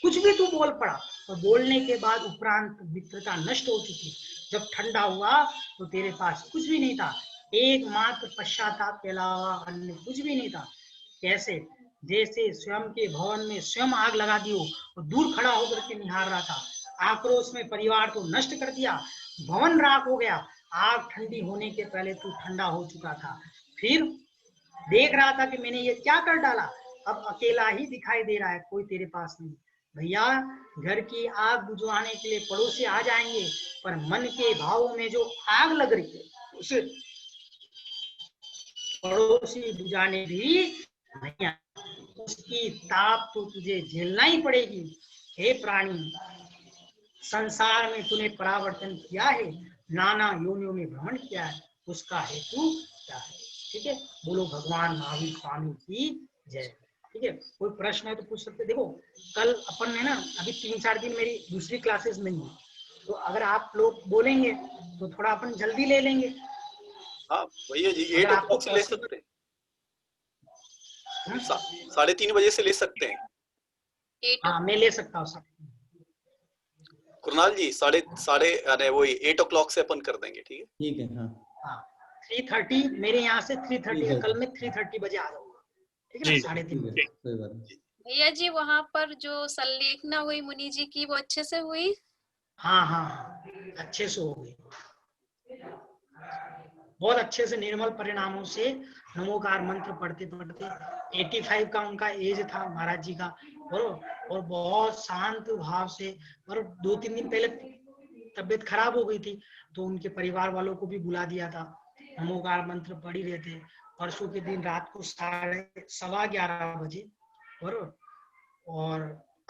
कुछ भी तू बोल पड़ा, और बोलने के बाद उपरांत मित्रता नष्ट हो चुकी। जब ठंडा हुआ तो तेरे पास कुछ भी नहीं था, एकमात्र पश्चाताप के अलावा अन्य कुछ भी नहीं था। कैसे, जैसे स्वयं के भवन में स्वयं आग लगा दी हो और दूर खड़ा होकर के निहार रहा था। आक्रोश में परिवार को नष्ट कर दिया, भवन राख हो गया, आग ठंडी होने के पहले तू ठंडा हो चुका था। फिर देख रहा था कि मैंने ये क्या कर डाला, अब अकेला ही दिखाई दे रहा है, कोई तेरे पास नहीं। भैया, घर की आग बुझवाने के लिए पड़ोसी आ जाएंगे, पर मन के भावों में जो आग लग रही है उसे पड़ोसी बुझाने भी नहीं आए, उसकी ताप तो तुझे झेलना ही पड़ेगी। हे प्राणी, संसार में तूने परावर्तन किया है, नाना योनियों में भ्रमण किया है, उसका हेतु क्या है? ठीक है, बोलो भगवान महावीर स्वामी की जय। ठीक है, कोई प्रश्न है तो पूछ सकते। देखो, कल अपन ने ना, अभी 3-4 दिन मेरी दूसरी क्लासेस नहीं है, तो अगर आप लोग बोलेंगे तो थोड़ा अपन जल्दी ले लेंगे। हाँ भैया जी, 8 अगर आपको o'clock से ले possible- सकते हैं, 3:30 बजे से ले सकते हैं। हाँ, मैं ले सकता हूँ सब। कुणाल जी, साढ़े अरे वही 8 o'clock से अपन कर देंगे, ठीक है? ठीक है। हाँ, हाँ, 3:30 मेरे यहाँ से 3:30 है, कल मैं 3:30 बजे आ जाऊंगा। ठीक है ना, 3:30। कोई बात नहीं। भैया जी, वहाँ पर जो संलेखना हुई मुनि जी की, वो अच्छे से हुई? हाँ हाँ हाँ, अच्छे से हो गई, बहुत अच्छे से निर्मल परिणामों से नमोकार मंत्र पढ़ते पढ़ते। 85 का उनका एज था महाराज जी का, और बहुत शांत भाव से। और 2-3 दिन पहले तबीयत खराब हो गई थी, तो उनके परिवार वालों को भी बुला दिया था, नमोकार मंत्र पढ़ ही रहे थे। परसों के दिन रात को 11:15 बजे, और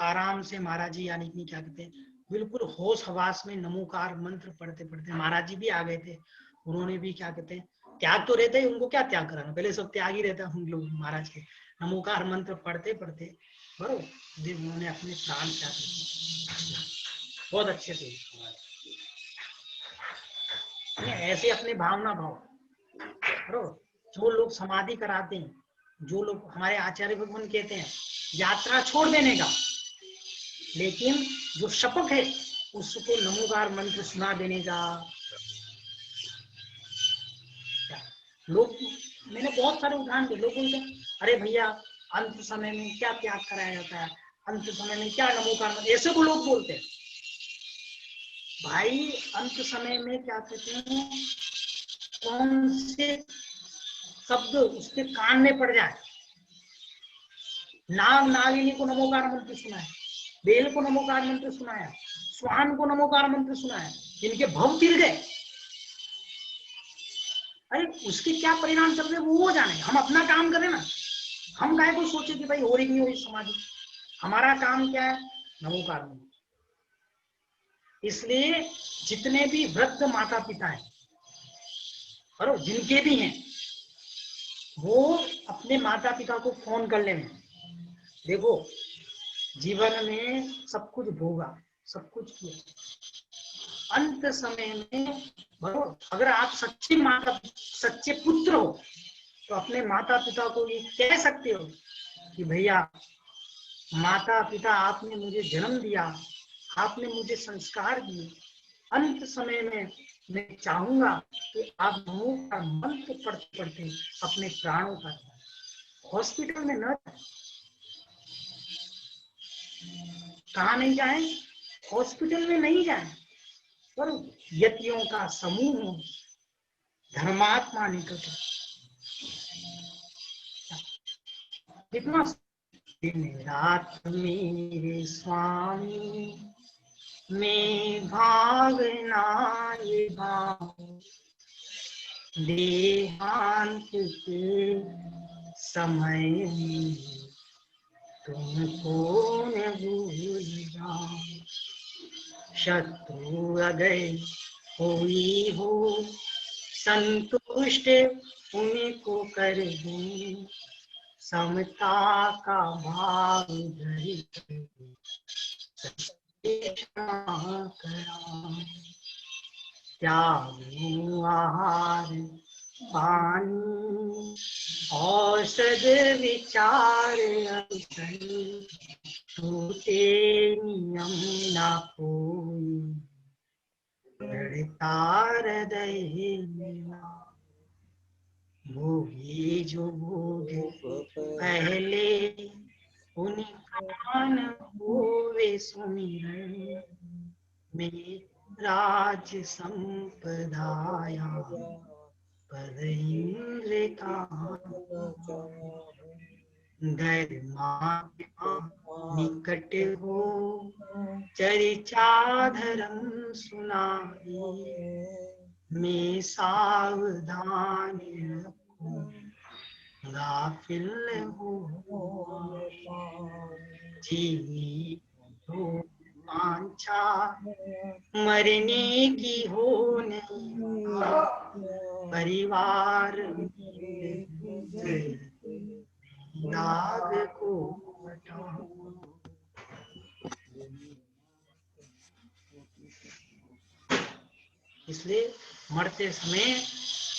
आराम से महाराज जी, यानी कि क्या कहते हैं, बिल्कुल होश हवास में नमोकार मंत्र पढ़ते पढ़ते महाराज जी भी आ गए थे। उन्होंने भी क्या कहते हैं, त्याग तो रहते हैं, उनको क्या त्याग कराना, पहले सब त्याग ही रहता है हम लोग महाराज के। नमोकार मंत्र पढ़ते पढ़ते बरोबर उन्होंने अपने प्राण त्याग दिए, बहुत अच्छे से। ऐसे अपने भावना भाव बरोबर। जो लोग समाधि कराते हैं, जो लोग हमारे आचार्य भगवान कहते हैं यात्रा छोड़ देने का, लेकिन जो शपथ है उसको नमोकार मंत्र सुना देने का। लोग, मैंने बहुत सारे उदाहरण दिए, लोग बोलते हैं अरे भैया अंत समय में क्या त्याग कराया जाता है, अंत समय में क्या नमोकार मंत्र, ऐसे वो लोग बोलते हैं। भाई, अंत समय में क्या कहते हैं, कौन से शब्द उसके कान में पड़ जाए। नाग नागिनी को नमोकार मंत्र सुनाया, बेल को नमोकार मंत्र सुनाया, स्वान को नमोकार मंत्र सुनाया, जिनके भव तिर गए, अरे उसके क्या परिणाम चल रहे वो जाने, हम अपना काम करें ना। हम काहे को सोचे कि भाई हो रही नहीं हो रही समाधि, हमारा काम क्या है, नमोकार मंत्र। इसलिए जितने भी वृद्ध माता पिता हैं और जिनके भी हैं, वो अपने माता पिता को फोन कर लें। देखो, जीवन में सब कुछ भोगा, सब कुछ किया, अंत समय में अगर आप सच्चे माता सच्चे पुत्र हो तो अपने माता पिता को ये कह सकते हो कि भैया माता पिता, आपने मुझे जन्म दिया, आपने मुझे संस्कार दिए, अंत समय में मैं चाहूंगा कि आप नमोकार मंत्र पढ़ते पढ़ते अपने प्राणों का, हॉस्पिटल में न कहाँ नहीं जाए, हॉस्पिटल में नहीं जाए, पर यतियों का समूह हो, धर्मात्मा निकट कितना रात मेरे स्वामी में भागना ये भाव, देहांत के समय में तुमको न भूल जाऊं। शत्रु अगर कोई हो संतुष्ट उन्हीं को कर दूं, समता का भाव धरि त्यागूं आहार पानी, औषध विचार अंतन, छूटे नियम ना कोई, दृढ़ता हृदय मेरा। भोगी जो भोग पहले, उन्हीं प्राण होवे सुमिरन, में राज संपदाया पद इंद्र का। धर्मा निकट हो चर्चा धर्म सुनाई, मैं सावधान रखूं गाफिल हो। जीवी हो वांछा मरने की हो नहीं, परिवार दाग को हटाओ। इसलिए मरते समय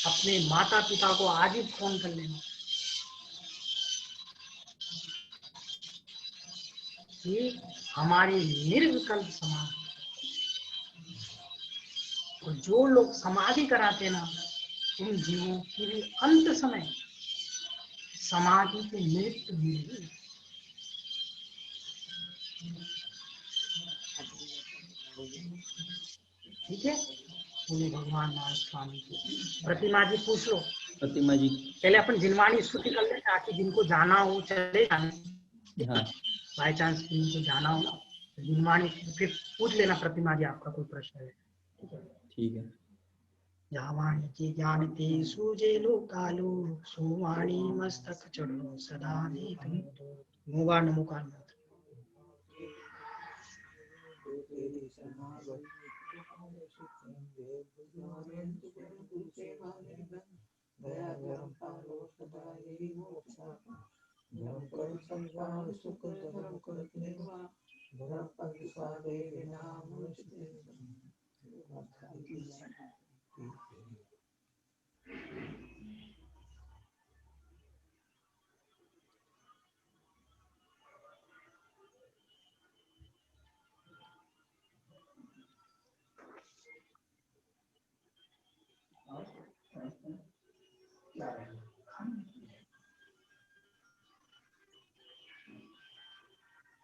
अपने माता पिता को आज ही फोन कर लेना कि हमारी निर्विकल्प समाधि। और जो लोग समाधि कराते ना, उन जीवों की भी अंत समय समाधि के मृत्यु हुई। ठीक है, बोले भगवान नारायण स्वामी की। प्रतिमा जी पूछ लो। प्रतिमा जी पहले अपन जिनवाणी स्तुति कर ले, ताकि जिनको जाना हो चले जाने। हाँ बाई चांस जिनको जाना हो ना, जिनवाणी फिर पूछ लेना प्रतिमा जी, आपका कोई प्रश्न है। ठीक है, ठीक है। यावाणी के ज्ञान ते सूजे लो कालो, सुवाणी मस्तक चढ़ो सदा नीत मोदो। नमोकार नमोकार मंत्र।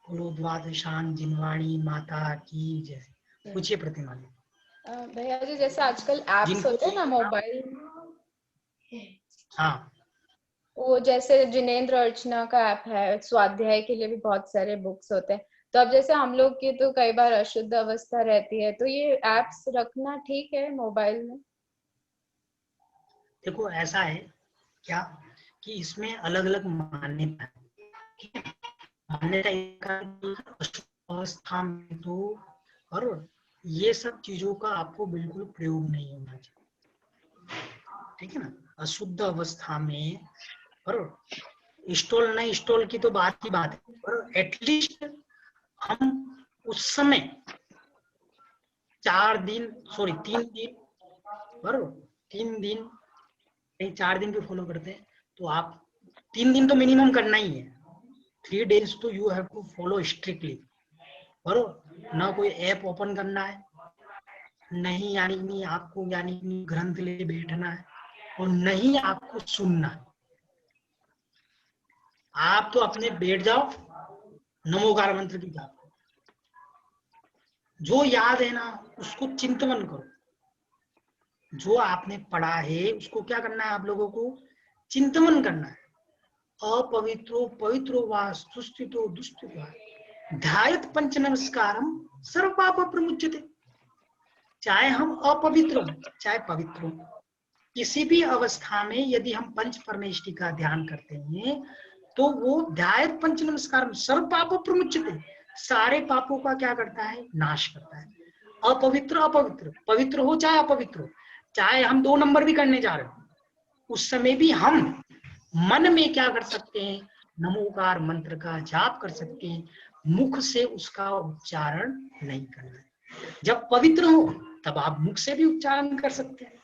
बोलो द्वादशान जिनवाणी माता की जय। पूछिए प्रतिमा जी। भैया जी, जैसे आजकल एप्स होते हैं ना मोबाइल, हाँ, वो जैसे जिनेंद्र अर्चना का ऐप है, स्वाध्याय के लिए भी बहुत सारे बुक्स होते हैं। तो अब जैसे हम लोग की तो कई बार अशुद्ध अवस्था रहती है, तो ये एप्स रखना ठीक है मोबाइल में? देखो ऐसा है क्या कि इसमें अलग अलग मान्यता है। मान्यता अवस्था में तो, और ये सब चीजों का आपको बिल्कुल प्रयोग नहीं होना चाहिए। ठीक है ना, अशुद्ध अवस्था में, और इंस्टॉल नहीं इंस्टॉल की तो बात की बात है, और एटलीस्ट हम उस समय 3 दिन, बराबर 3 दिन, 4 दिन भी फॉलो करते हैं, तो आप 3 दिन तो मिनिमम करना ही है। 3 days तो you have to follow strictly. बराबर, ना कोई ऐप ओपन करना है, नहीं यानी नहीं आपको यानी नहीं ग्रंथ ले बैठना है, और नहीं आपको सुनना है। आप तो अपने बैठ जाओ, नमोकार मंत्र की जाप, जो याद है ना उसको चिंतन करो। जो आपने पढ़ा है उसको क्या करना है, आप लोगों को चिंतन करना है। अपवित्रो पवित्रो वा सुस्थितो दुष्टितो वा ध्यायत पंच नमस्कारम सर्व पाप प्रमुच्यते। चाहे हम अपवित्र हो चाहे पवित्र हो, किसी भी अवस्था में यदि हम पंच परमेष्टि का ध्यान करते हैं तो वो ध्यायत पंच नमस्कारम सर्व पाप प्रमुच्यते, सारे पापों का क्या करता है, नाश करता है। अपवित्र अपवित्र, पवित्र हो चाहे अपवित्र हो, चाहे हम 2 नंबर भी करने जा रहे हो, उस समय भी हम मन में क्या कर सकते हैं, नमोकार मंत्र का जाप कर सकते हैं, मुख से उसका उच्चारण नहीं करना है। जब पवित्र हो तब आप मुख से भी उच्चारण कर सकते हैं,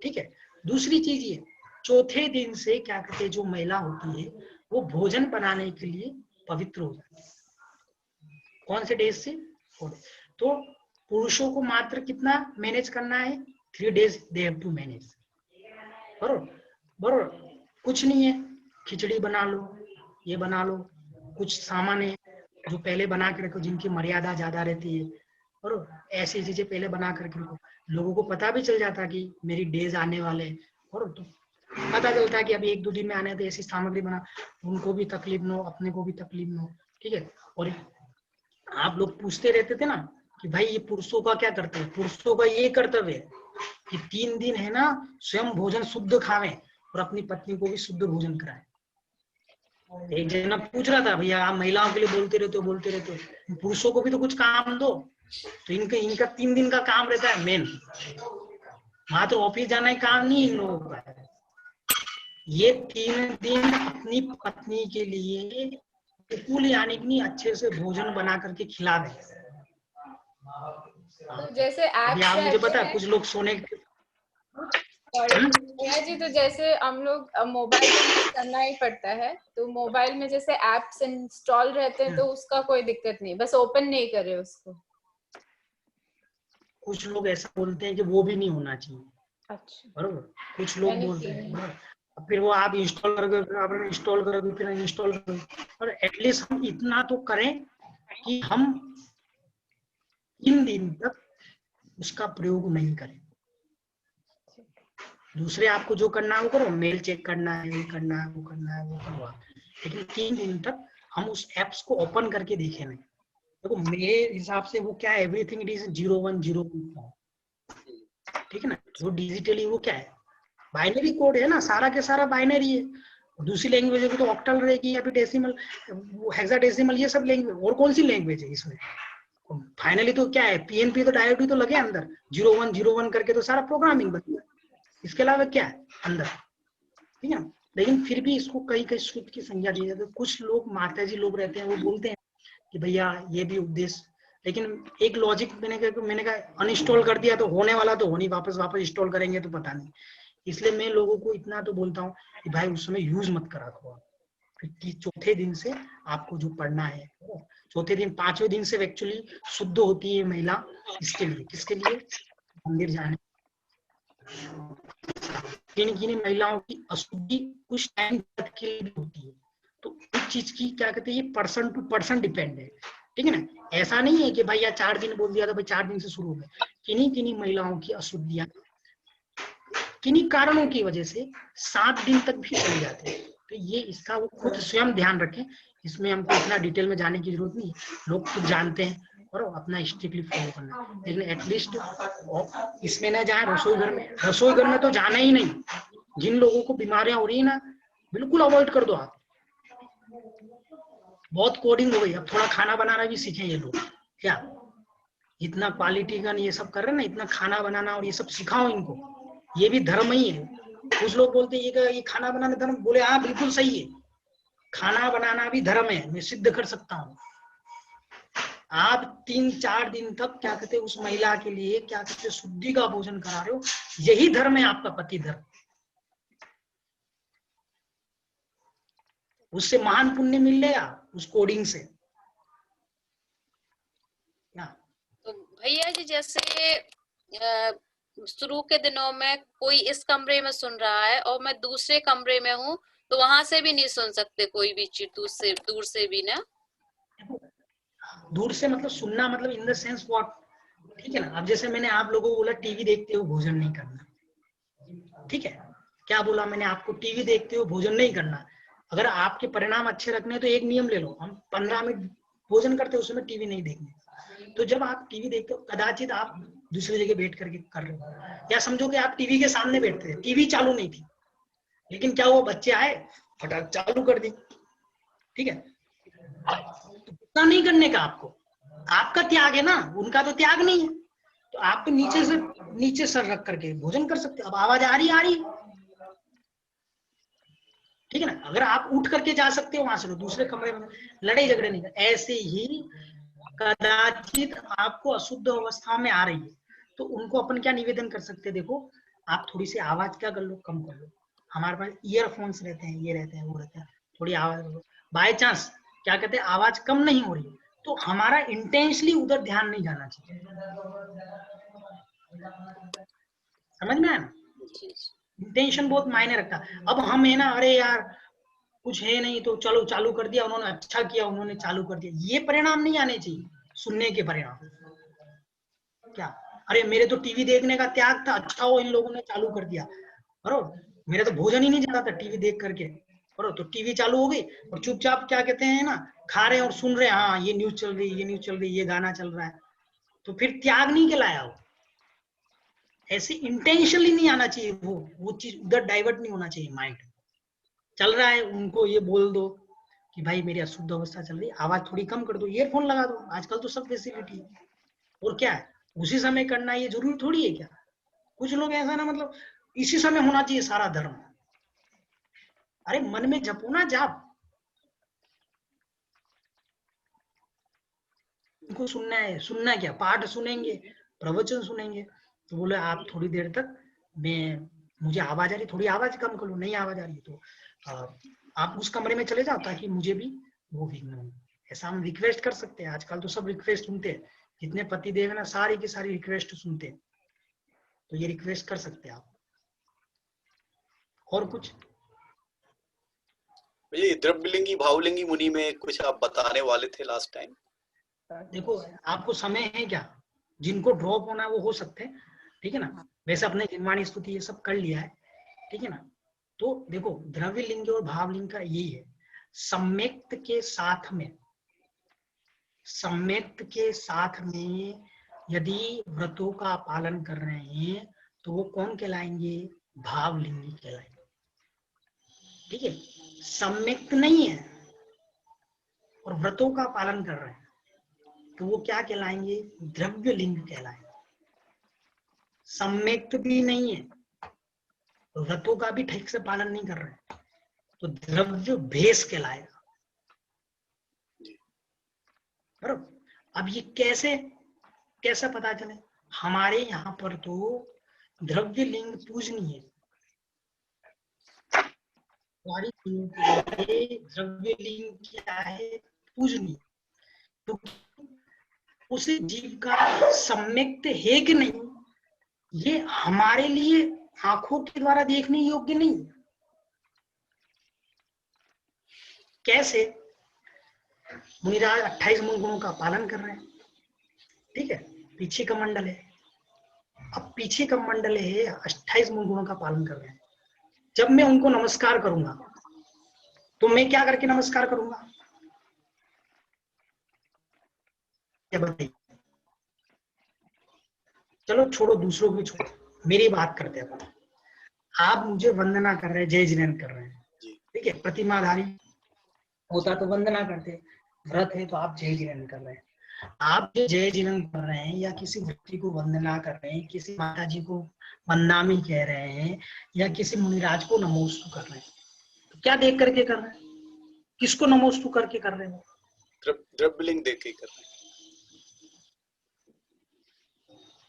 ठीक है। दूसरी चीज ये, चौथे दिन से क्या कहते हैं, जो महिला होती है वो भोजन बनाने के लिए पवित्र हो जाती है। कौन से डेज से? 4 days। तो पुरुषों को मात्र कितना मैनेज करना है? 3 days they have to manage. बरोबर, कुछ नहीं है, खिचड़ी बना लो, ये बना लो, कुछ सामान है जो पहले बना के रखो, जिनकी मर्यादा ज्यादा रहती है, और ऐसी चीजें पहले बना करके रखो। लोगों को पता भी चल जाता कि मेरी डेज आने वाले हैं, और तो पता चलता है कि अभी 1-2 दिन में आने, तो ऐसी सामग्री बना, उनको भी तकलीफ न हो, अपने को भी तकलीफ न हो, ठीक है। और आप लोग पूछते रहते थे ना कि भाई ये पुरुषों का क्या कर्तव्य है? पुरुषों का ये कर्तव्य है कि 3 दिन है ना, स्वयं भोजन शुद्ध खावें और अपनी पत्नी को भी शुद्ध भोजन कराएं। एक जना पूछ रहा था, भैया आप महिलाओं के लिए बोलते रहते हो, पुरुषों को भी तो कुछ काम दो। तो इनका 3 दिन का काम रहता है मेन, मात्र ऑफिस जाना ही काम नहीं इन लोगों का। ये 3 दिन अपनी पत्नी के लिए बिल्कुल यानी कि अच्छे से भोजन बना करके खिला दें। तो जैसे अभी आप मुझे पता है कुछ लोग सोने भैया जी, तो जैसे हम लोग मोबाइल यूज करना ही पड़ता है, तो मोबाइल में जैसे एप्स इंस्टॉल रहते हैं तो उसका कोई दिक्कत नहीं, बस ओपन नहीं करे उसको। कुछ लोग ऐसा बोलते हैं कि वो भी नहीं होना चाहिए। अच्छा, बरोबर, कुछ लोग बोलते हैं, फिर वो आप इंस्टॉल करोगे, फिर इंस्टॉल करोगे, और एटलीस्ट हम इतना तो करें कि हम 3 दिन तक उसका प्रयोग नहीं करें। दूसरे आपको जो करना है वो करो, मेल चेक करना है, ये करना है, वो करना है, वो करो, लेकिन 3 दिन तक हम उस एप्स को ओपन करके देखें नहीं। देखो मेरे हिसाब से वो क्या है, एवरीथिंग इट इज 0101, ठीक है ना। जो डिजिटली वो क्या है, बाइनरी कोड है ना, सारा के सारा बाइनरी है। दूसरी लैंग्वेज में तो ऑक्टल रहेगी या फिर डेसिमल, हेक्साडेसिमल, ये सब लैंग्वेज। और कौन सी लैंग्वेज है इसमें? फाइनली तो क्या है, पीएनपी तो डायरेक्टली तो लगे अंदर, 0101 करके तो सारा प्रोग्रामिंग बनता है। इसके अलावा क्या है अंदर, ठीक है। लेकिन फिर भी इसको कहीं कहीं शुद्ध की संज्ञा दी जाती है। कुछ लोग माताजी लोग रहते हैं, वो बोलते हैं कि भैया ये भी उद्देश्य, लेकिन एक लॉजिक मैंने कहा अनइंस्टॉल कर दिया तो होने वाला तो हो नहीं, वापस इंस्टॉल करेंगे तो पता नहीं। इसलिए मैं लोगों को इतना तो बोलता हूँ कि भाई उस समय यूज मत करा करो। फिर चौथे दिन से आपको जो पढ़ना है, चौथे दिन 5वें दिन से एक्चुअली शुद्ध होती है महिला। इसके लिए, किसके लिए? मंदिर जाने। किन महिलाओं की अशुद्धि कुछ टाइम तक के लिए होती है, तो इस चीज की क्या कहते हैं, ये पर्सन टू पर्सन डिपेंड है, ठीक है ना। ऐसा नहीं है कि भाई यार 4 दिन बोल दिया तो भाई 4 दिन से शुरू हो गए। किन्हीं महिलाओं की अशुद्धियां किन्हीं कारणों की वजह से 7 दिन तक भी चल जाते हैं। तो ये इसका वो खुद स्वयं ध्यान रखें, इसमें हमको इतना डिटेल में जाने की जरूरत नहीं, लोग खुद जानते हैं और अपना स्ट्रिक्टली फॉलो करना। लेकिन एटलीस्ट इसमें ना जाए, रसोई घर में तो जाना ही नहीं। जिन लोगों को बीमारियां हो रही है ना, बिल्कुल अवॉइड कर दो आप। बहुत कोडिंग हो गई, अब थोड़ा खाना बनाना भी सीखें ये लोग। क्या इतना क्वालिटी का ये सब कर रहे हैं ना, इतना खाना बनाना और ये सब सिखाओ इनको, ये भी धर्म ही है। कुछ लोग बोलते हैं ये खाना बनाना धर्म, बोले हाँ बिल्कुल सही है, खाना बनाना भी धर्म है, मैं सिद्ध कर सकता हूँ। आप 3-4 दिन तक क्या कहते हैं उस महिला के लिए क्या कहते हैं शुद्धि का भोजन करा रहे हो, यही धर्म है आपका पति धर्म। उससे महान पुण्य मिलेगा उस कोडिंग से। तो भैया जी, जैसे शुरू के दिनों में कोई इस कमरे में सुन रहा है और मैं दूसरे कमरे में हूँ, तो वहां से भी नहीं सुन सकते कोई भी चीज, दूर से भी ना? दूर से मतलब सुनना, मतलब इन द सेंस व्हाट, ठीक है ना। अब जैसे मैंने आप लोगों को बोला टीवी देखते हो भोजन नहीं करना, ठीक है। क्या बोला मैंने आपको? टीवी देखते हो भोजन नहीं करना। अगर आपके परिणाम अच्छे रखने तो एक नियम ले लो, हम 15 मिनट भोजन करते हो उसमें टीवी नहीं देखने। तो जब आप टीवी देखते हो, कदाचित आप दूसरी जगह बैठ करके कर रहे हो, या समझो कि आप टीवी के सामने बैठते थे, टीवी चालू नहीं थी, लेकिन क्या वो बच्चे आए फटाक चालू कर दी, ठीक है। तो नहीं करने का आपको, आपका त्याग है ना, उनका तो त्याग नहीं है। तो आप तो नीचे सर रख करके भोजन कर सकते हो। अब आवाज आ रही, ठीक है ना। अगर आप उठ करके जा सकते हो वहां से, दूसरे कमरे में लड़ाई झगड़े नहीं कर। ऐसे ही कदाचित आपको अशुद्ध अवस्था में आ रही है तो उनको अपन क्या निवेदन कर सकते हैं, देखो आप थोड़ी सी आवाज क्या कर लो, कम कर लो। हमारे पास ईयरफोन्स रहते हैं, ये रहते हैं, वो रहते हैं, थोड़ी आवाज करो। बाय चांस क्या कहते हैं आवाज कम नहीं हो रही तो हमारा इंटेंशनली उधर ध्यान नहीं जाना चाहिए। समझ में आया ना? इंटेंशन बहुत मायने रखता है। अब हम है ना, अरे यार कुछ है नहीं तो चलो चालू कर दिया, उन्होंने अच्छा किया, उन्होंने चालू कर दिया, ये परिणाम नहीं आने चाहिए। सुनने के परिणाम क्या, अरे मेरे तो टीवी देखने का त्याग था, अच्छा हो इन लोगों ने चालू कर दिया, बरोबर। मेरा तो भोजन ही नहीं जा रहा था टीवी देख करके, बरोबर। तो टीवी चालू हो गई और चुपचाप क्या कहते हैं ना, खा रहे हैं और सुन रहे हैं, हाँ ये न्यूज चल रही है, ये न्यूज चल रही है, ये गाना चल रहा है, तो फिर त्याग नहीं कहलाया वो। ऐसे इंटेंशनली नहीं आना चाहिए, वो चीज उधर डाइवर्ट नहीं होना चाहिए। माइंड चल रहा है, उनको ये बोल दो कि भाई मेरी अशुद्ध अवस्था चल रही है, आवाज थोड़ी कम कर दो, ईयरफोन लगा दो, आजकल तो सब फैसिलिटी है। और क्या है, उसी समय करना ये जरूरी थोड़ी है क्या। कुछ लोग ऐसा ना, मतलब इसी समय होना चाहिए सारा धर्म। अरे मन में जपो ना जाप, उनको सुनना है। सुनना क्या, पाठ सुनेंगे, प्रवचन सुनेंगे, तो बोले आप थोड़ी देर तक मुझे आवाज आ रही, थोड़ी आवाज कम कर लो, नहीं आवाज आ रही तो आप उस कमरे में चले जाओ ताकि मुझे भी वो विघ्न हो। ऐसा हम रिक्वेस्ट कर सकते हैं। आजकल तो सब रिक्वेस्ट सुनते हैं, जितने पति देव है ना सारी की सारी रिक्वेस्ट सुनते हैं, तो ये रिक्वेस्ट कर सकते हैं आप। और कुछ ये द्रव्यलिंगी भावलिंगी मुनि में कुछ आप बताने वाले थे लास्ट टाइम। देखो आपको समय है क्या, जिनको ड्रॉप होना है वो हो सकते हैं, ठीक है ना। वैसे अपने जिनवाणी स्तुति ये सब कर लिया है, ठीक है ना। तो देखो द्रव्य लिंग और भावलिंग का यही है, सम्यक्त के साथ में यदि व्रतों का पालन कर रहे हैं तो वो कौन कहलाएंगे, भावलिंगी कहलाएंगे, ठीक है। सम्यक्त नहीं है और व्रतों का पालन कर रहे हैं तो वो क्या कहलाएंगे, द्रव्य लिंग कहलाएंगे। सम्यक्त भी नहीं है, व्रतों का भी ठीक से पालन नहीं कर रहे हैं तो द्रव्य भेष कहलाएगा, बराबर। अब ये कैसा पता चले, हमारे यहाँ पर तो द्रव्य लिंग पूजनीय है, द्रव्य लिंग क्या है, पूजनीय। तो उस जीव का सम्यक्त है कि नहीं, ये हमारे लिए आंखों के द्वारा देखने योग्य नहीं। कैसे, मुनिराज 28 मूल गुणों का पालन कर रहे हैं, ठीक है, पीछे का मंडल है। अब पीछे का मंडल है 28 मूल गुणों का पालन कर रहे हैं। जब मैं उनको नमस्कार करूंगा तो मैं क्या करके नमस्कार करूंगा, क्या बताइए। चलो छोड़ो, दूसरों की छोड़ो, मेरी बात करते हैं। आप मुझे वंदना कर रहे हैं, जय जिनेन्द्र कर रहे हैं, ठीक है। प्रतिमाधारी होता तो वंदना करते, व्रत है तो आप जय जिनेन्द्र कर रहे हैं। आप जो जय जिनेन्द्र कर रहे हैं या किसी व्यक्ति को वंदना कर रहे हैं, किसी माता जी को वंदनामी कह रहे हैं या किसी मुनिराज को नमोस्तु कर रहे हैं, तो क्या देख करके कर रहे हैं, किसको नमोस्तु करके कर रहे हैं, द्रव्यलिंग देख के कर रहे हैं।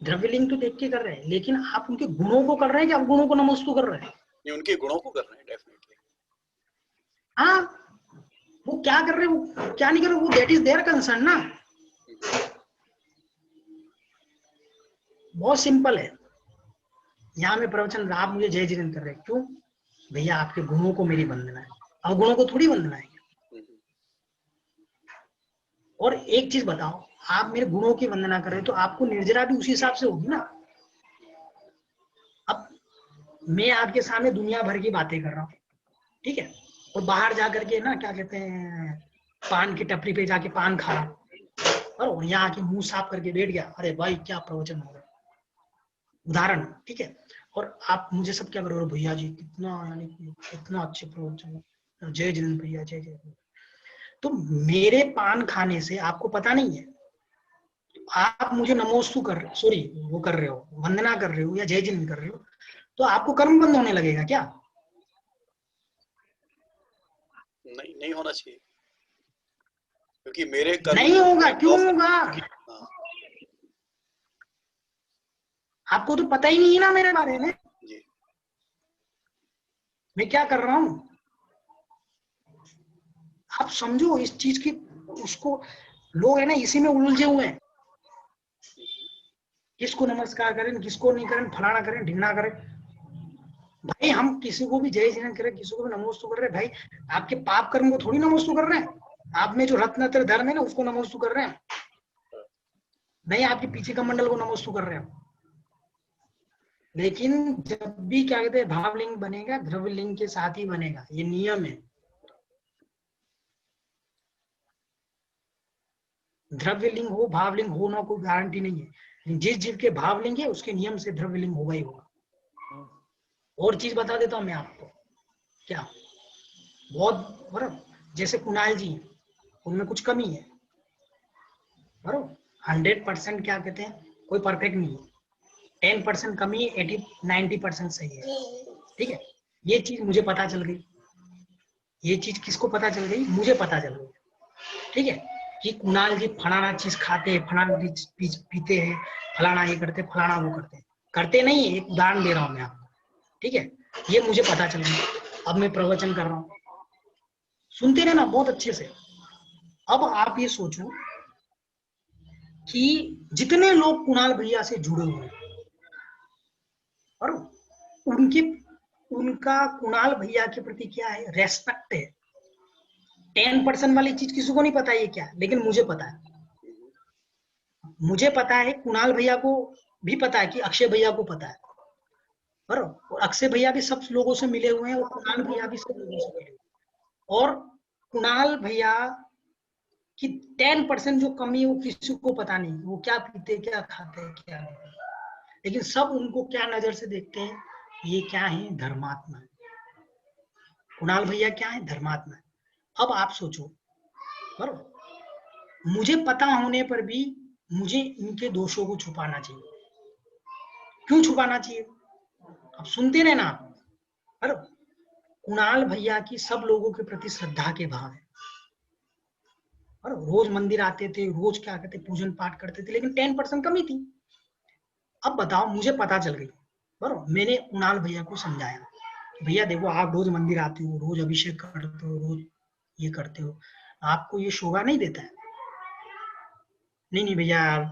द्रव्यलिंग तो देख के कर रहे हैं, लेकिन आप उनके गुणों को कर रहे हैं कि आप गुणों को नमोस्तु कर रहे हैं, ये उनके गुणों को कर रहे हैं डेफिनेटली। हाँ, वो क्या कर रहे हैं, वो क्या नहीं कर रहे, वो दैट इज देयर कंसर्न ना। बहुत सिंपल है। यहाँ में प्रवचन आप मुझे जय जिनेन्द्र कर रहे हैं, क्यों भैया, आपके गुणों को मेरी वंदना है, अवगुणों को थोड़ी वंदना है। और एक चीज बताओ, आप मेरे गुणों की वंदना कर रहे हैं तो आपको निर्जरा भी उसी हिसाब से होगी ना। अब मैं आपके सामने दुनिया भर की बातें कर रहा हूँ, ठीक है, और बाहर जाकर के ना क्या कहते हैं, पान की टपरी पे जाके पान खा रहा और यहाँ आके मुंह साफ करके बैठ गया, अरे भाई क्या प्रवचन हो रहा है, उदाहरण, ठीक है। और आप मुझे सब क्या करोगे, भैया जी कितना, यानी कितना अच्छे प्रवचन, जय जिनेन्द्र भैया, जय जय। तो मेरे पान खाने से आपको पता नहीं है, आप मुझे नमोस्तु कर रहे, सॉरी वो कर रहे हो, वंदना कर रहे हो या जय जिन कर रहे हो, तो आपको कर्म बंद होने लगेगा क्या? नहीं, नहीं होना चाहिए, क्योंकि मेरे कर्म नहीं होगा। क्यों होगा? हाँ, आपको तो पता ही नहीं है ना मेरे बारे में, जी मैं क्या कर रहा हूं। आप समझो इस चीज की, उसको लोग है ना इसी में उलझे हुए हैं, किसको नमस्कार करें, किसको नहीं करें, फलाना करें, ढिंगना करें। भाई हम किसी को भी जय जिनेंद्र करें, किसी को भी नमोस्तु कर रहे हैं, भाई आपके पाप कर्म को थोड़ी नमोस्तु कर रहे हैं। आप में जो रत्नत्र धर्म है ना उसको नमोस्तु कर रहे हैं, नहीं आपके पीछे का मंडल को नमोस्तु कर रहे हैं। लेकिन जब भी क्या कहते हैं भावलिंग बनेगा, द्रव्य लिंग के साथ ही बनेगा, ये नियम है। द्रव्य लिंग हो भावलिंग हो ना कोई गारंटी नहीं है, जिस जीव के भावलिंग है उसके नियम से द्रव्य लिंग होगा ही होगा। और चीज बता देता हूं मैं आपको, क्या बहुत बराबर, जैसे कुणाल जी उनमें कुछ कमी है बराबर, 100% क्या कहते हैं कोई परफेक्ट नहीं है, 10% कमी, 80-90% सही है, ठीक है। ये चीज मुझे पता चल गई, ये चीज किसको पता चल गई? मुझे पता चल गई, ठीक है, कि कुणाल जी फलाना चीज खाते हैं, फलाना चीज पीते हैं, फलाना ये करते, फलाना वो करते नहीं है। एक उदाहरण दे रहा हूं मैं आपको, ठीक है, ये मुझे पता चल गया। अब मैं प्रवचन कर रहा हूँ, सुनते रहना बहुत अच्छे से। अब आप ये सोचो कि जितने लोग कुणाल भैया से जुड़े हुए हैं और उनका कुणाल भैया के प्रति क्या है, रेस्पेक्ट है। 10% वाली चीज किसी को नहीं पता ये क्या है, लेकिन मुझे पता है। मुझे पता है, कुणाल भैया को भी पता है, कि अक्षय भैया को पता है, और अक्षय भैया भी सब लोगों से मिले हुए हैं, और कुणाल भैया भी सब लोगों से मिले हुए हैं। और कुणाल भैया की 10% जो कमी है वो किसी को पता नहीं, वो क्या पीते, क्या खाते हैं, क्या नहीं। लेकिन सब उनको क्या नजर से देखते हैं, ये क्या है, धर्मात्मा। कुणाल भैया क्या है, धर्मात्मा। अब आप सोचो, बराबर, मुझे पता होने पर भी मुझे इनके दोषों को छुपाना चाहिए। क्यों छुपाना चाहिए? अब सुनते रहना आप, बराबर। कुणाल भैया की सब लोगों के प्रति श्रद्धा के भाव है, और रोज मंदिर आते थे, रोज क्या कहते पूजन पाठ करते थे, लेकिन 10% कमी थी। अब बताओ, मुझे पता चल गई, बराबर, मैंने कुणाल भैया को समझाया, भैया देखो आप रोज मंदिर आते हो, रोज अभिषेक करते हो, रोज ये करते हो, आपको ये शोभा नहीं देता है। नहीं भैया यार,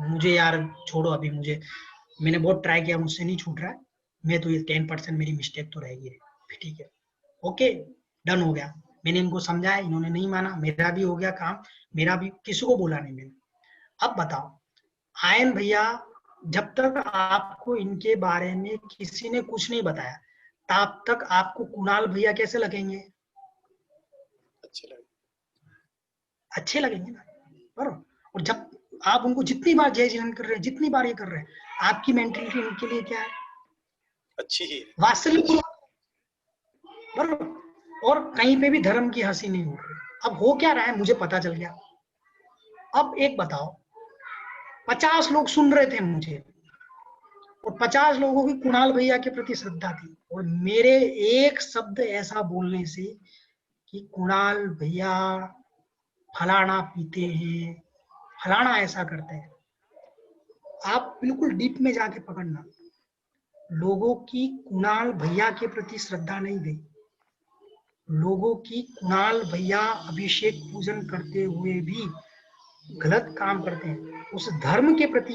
मुझे यार छोड़ो, अभी मैंने बहुत ट्राई किया, मुझसे नहीं छूट रहा है, मैं तो ये 10% मेरी मिस्टेक तो रहेगी, ठीक है, ओके, डन हो गया। मैंने इनको समझाया, इन्होंने नहीं माना, मेरा भी हो गया काम, मेरा भी, किसी को बोला नहीं मैंने। अब बताओ, आयन भैया, जब तक आपको इनके बारे में किसी ने कुछ नहीं बताया, तब तक आपको कुणाल भैया कैसे लगेंगे? अच्छे लगेंगे ना, बराबर। और जब आप उनको जितनी बार जय जिनेंद्र कर रहे हैं, जितनी बार ये कर रहे हैं, आपकी मेंटलिटी उनके लिए क्या है, अच्छी ही वास्तविक, बराबर। और कहीं पे भी धर्म की हंसी नहीं हो रही। अब हो क्या रहा है, मुझे पता चल गया। अब एक बताओ, 50 लोग सुन रहे थे मुझे, और 50 लोगों की कुणाल भैया के प्रति श्रद्धा थी, और मेरे एक शब्द ऐसा बोलने से कि कुणाल भैया फलाना पीते हैं, फलाना ऐसा करते हैं, आप बिल्कुल डीप में जाके पकड़ना, लोगों की कुणाल भैया के प्रति श्रद्धा नहीं गई, लोगों की कुणाल भैया अभिषेक पूजन करते हुए भी गलत काम करते हैं, उस धर्म के प्रति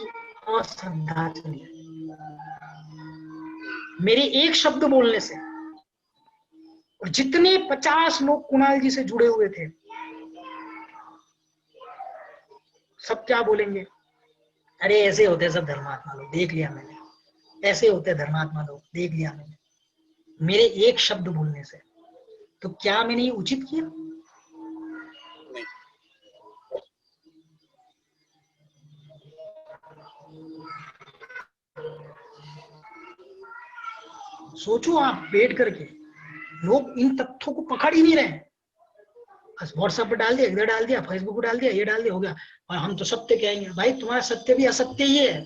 अश्रद्धा चली। मेरे एक शब्द बोलने से, और जितने 50 लोग कुणाल जी से जुड़े हुए थे, सब क्या बोलेंगे, अरे ऐसे होते सब धर्मात्मा लोग, देख लिया मैंने, ऐसे होते धर्मात्मा लोग, देख लिया मैंने। मेरे एक शब्द बोलने से, तो क्या मैंने ये उचित किया? नहीं। सोचो आप बैठ करके, लोग इन तथ्यों को पकड़ ही नहीं रहे, बस व्हाट्सएप पे डाल दिया, इधर डाल दिया, फेसबुक पे डाल दिया, ये डाल दिया, हो गया। और हम तो सत्य कहेंगे। भाई तुम्हारा सत्य भी असत्य ही है।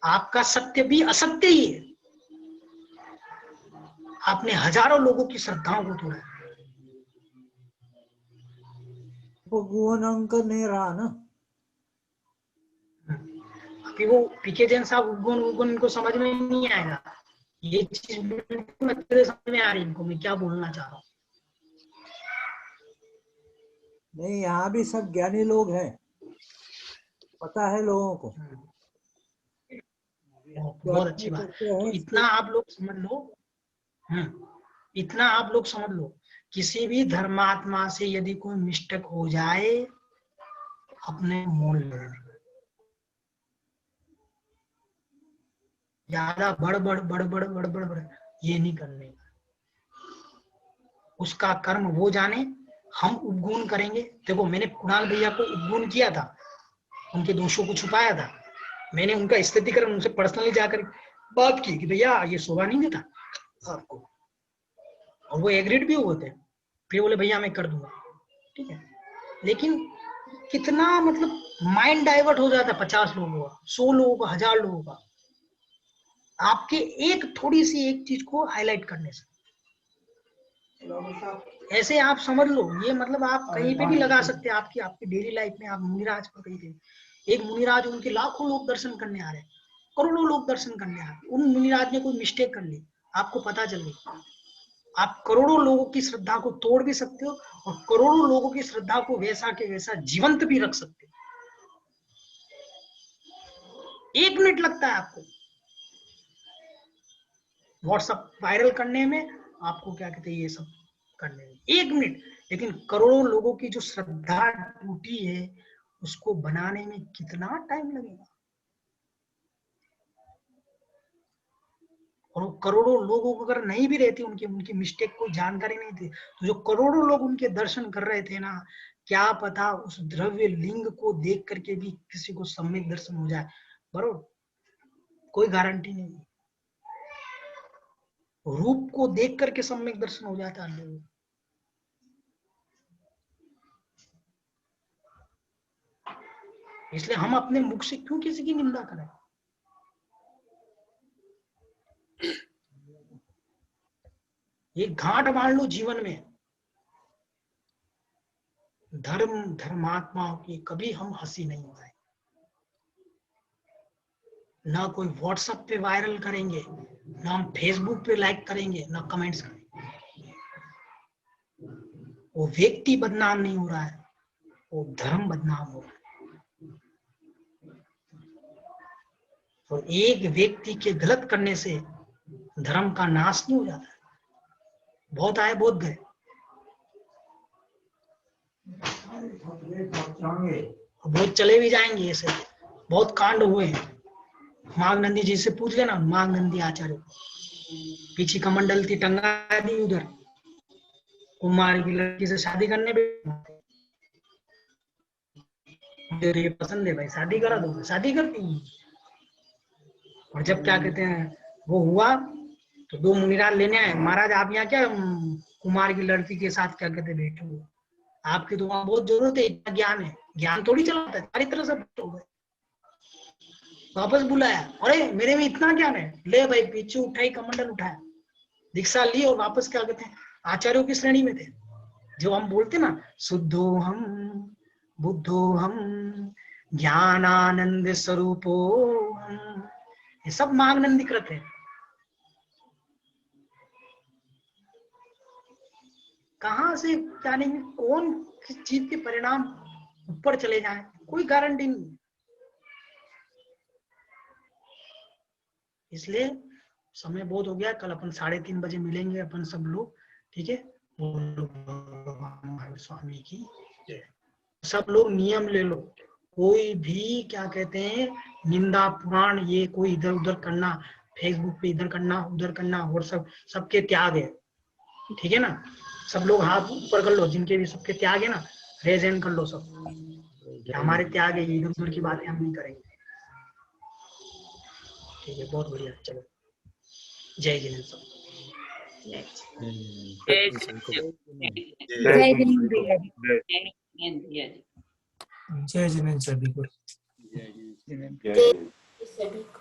आपका सत्य भी असत्य ही है। आपने हजारों लोगों की श्रद्धाओं को तोड़ा है। भगवान अंक नहीं रहा ना। अभी वो पीके जैन साहब उगन इनको समझ में नहीं आएगा। ये चीज बिल्कुल अच्छे से समझ में आ रही है इनको, मैं क्या बोलना चाह रहा हूँ। नहीं, यहाँ भी सब ज्ञानी लोग हैं, पता है लोगों को। बहुत अच्छी बात। तो इतना आप लोग समझ लो, इतना आप लोग समझ लो, किसी भी धर्मात्मा से यदि कोई मिस्टेक हो जाए, अपने मोल ले, ज्यादा बड़ ये नहीं करने का। उसका कर्म वो जाने, हम उपगुण करेंगे। देखो मैंने कुणाल भैया को उपगुण किया था, उनके दोषों को छुपाया था। मैंने उनका स्थितिकरण उनसे पर्सनली जाकर बात की कि भैया ये शोभा नहीं देता आपको, और वो एग्रीड भी हुए थे। फिर बोले भैया मैं कर दूंगा, ठीक है। लेकिन कितना मतलब माइंड डाइवर्ट हो जाता 50 लोगों का, 100 लोगों का, 1000 लोगों का, आपके एक थोड़ी सी एक चीज को हाईलाइट करने से। ऐसे आप समझ लो, ये मतलब आप कहीं पे भी लगा सकते हैं। आपकी डेली लाइफ में आप मुनिराज पर कहीं पे, एक मुनिराज उनके लाखों लोग दर्शन करने आ रहे हैं, करोड़ों लोग दर्शन करने आ रहे हैं। उन मुनिराज ने कोई मिस्टेक कर ली, आपको पता चल गई, आप करोड़ों लोगों की श्रद्धा को तोड़ भी सकते हो, और करोड़ों लोगों की श्रद्धा को वैसा के वैसा जीवंत भी रख सकते हो। 1 मिनट लगता है आपको व्हाट्सएप वायरल करने में, आपको क्या कहते हैं ये सब करने में 1 मिनट। लेकिन करोड़ों लोगों की जो श्रद्धा टूटी है, उसको बनाने में कितना टाइम लगेगा। और करोड़ों लोगों को अगर नहीं भी रहती, उनकी मिस्टेक को जानकारी नहीं थी, तो जो करोड़ों लोग उनके दर्शन कर रहे थे ना, क्या पता उस द्रव्य लिंग को देख करके भी किसी को सम्यक दर्शन हो जाए। बरोबर, कोई गारंटी नहीं। रूप को देख करके सम्यक दर्शन हो जाता है लोगों। इसलिए हम अपने मुख से क्यों किसी की निंदा करें। ये घाट मान लो जीवन में, धर्मात्माओं की कभी हम हंसी नहीं उड़ाएंगे, ना कोई व्हाट्सएप पे वायरल करेंगे, ना हम फेसबुक पे लाइक करेंगे, ना कमेंट्स करेंगे। वो व्यक्ति बदनाम नहीं हो रहा है, वो धर्म बदनाम हो रहा है। तो एक व्यक्ति के गलत करने से धर्म का नाश नहीं हो जाता है। बहुत आए बहुत गए, बहुत चले भी जाएंगे। ऐसे बहुत कांड हुए हैं। माघ नंदी जी से पूछ लेना, माघ नंदी आचार्य पीछे कमंडल थी टंगा दी उधर, कुमार की लड़की से शादी करने पे, मुझे ये पसंद है भाई शादी करा दो, शादी करती हूँ। और जब क्या कहते हैं वो हुआ, तो 2 मुनिराज लेने आए, महाराज आप यहाँ क्या कुमार की लड़की के साथ क्या कहते बैठे हो, आपकी तो वहां बहुत जरूरत है, इतना ज्ञान है, ज्ञान थोड़ी चलाता है, सारी तरह से हो गए। वापस बुलाया, अरे मेरे में इतना ज्ञान है, ले भाई पीछे उठाई, कमंडल उठाया, दीक्षा ली, और वापस क्या कहते हैं आचार्यों की श्रेणी में थे। जो हम बोलते ना, शुद्धो हम बुद्धो हम ज्ञानानंद स्वरूपो हम, ये सब माघनंदी कृत है। कहां से जाने में कौन किस चीज के परिणाम ऊपर चले जाए, कोई गारंटी नहीं। इसलिए समय बहुत हो गया, कल अपन 3:30 बजे मिलेंगे अपन सब लोग, ठीक है। स्वामी की सब लोग नियम ले लो, कोई भी क्या कहते हैं निंदा पुराण ये कोई इधर उधर करना, फेसबुक पे इधर करना उधर करना, और सबके त्याग है, ठीक है ना। सब लोग हाथ ऊपर कर लो, जिनके भी सबके त्याग है ना, रेज हैंड कर लो सब, हमारे त्याग है, इधर उधर की बातें हम नहीं करेंगे, ठीक है। बहुत बढ़िया, चलो जय जिनेन्द्र सब। जय जय जिनेंद्र भैया जी। जय जिनेंद्र सभी को। जय हिंद। जय हिंद। सभी को।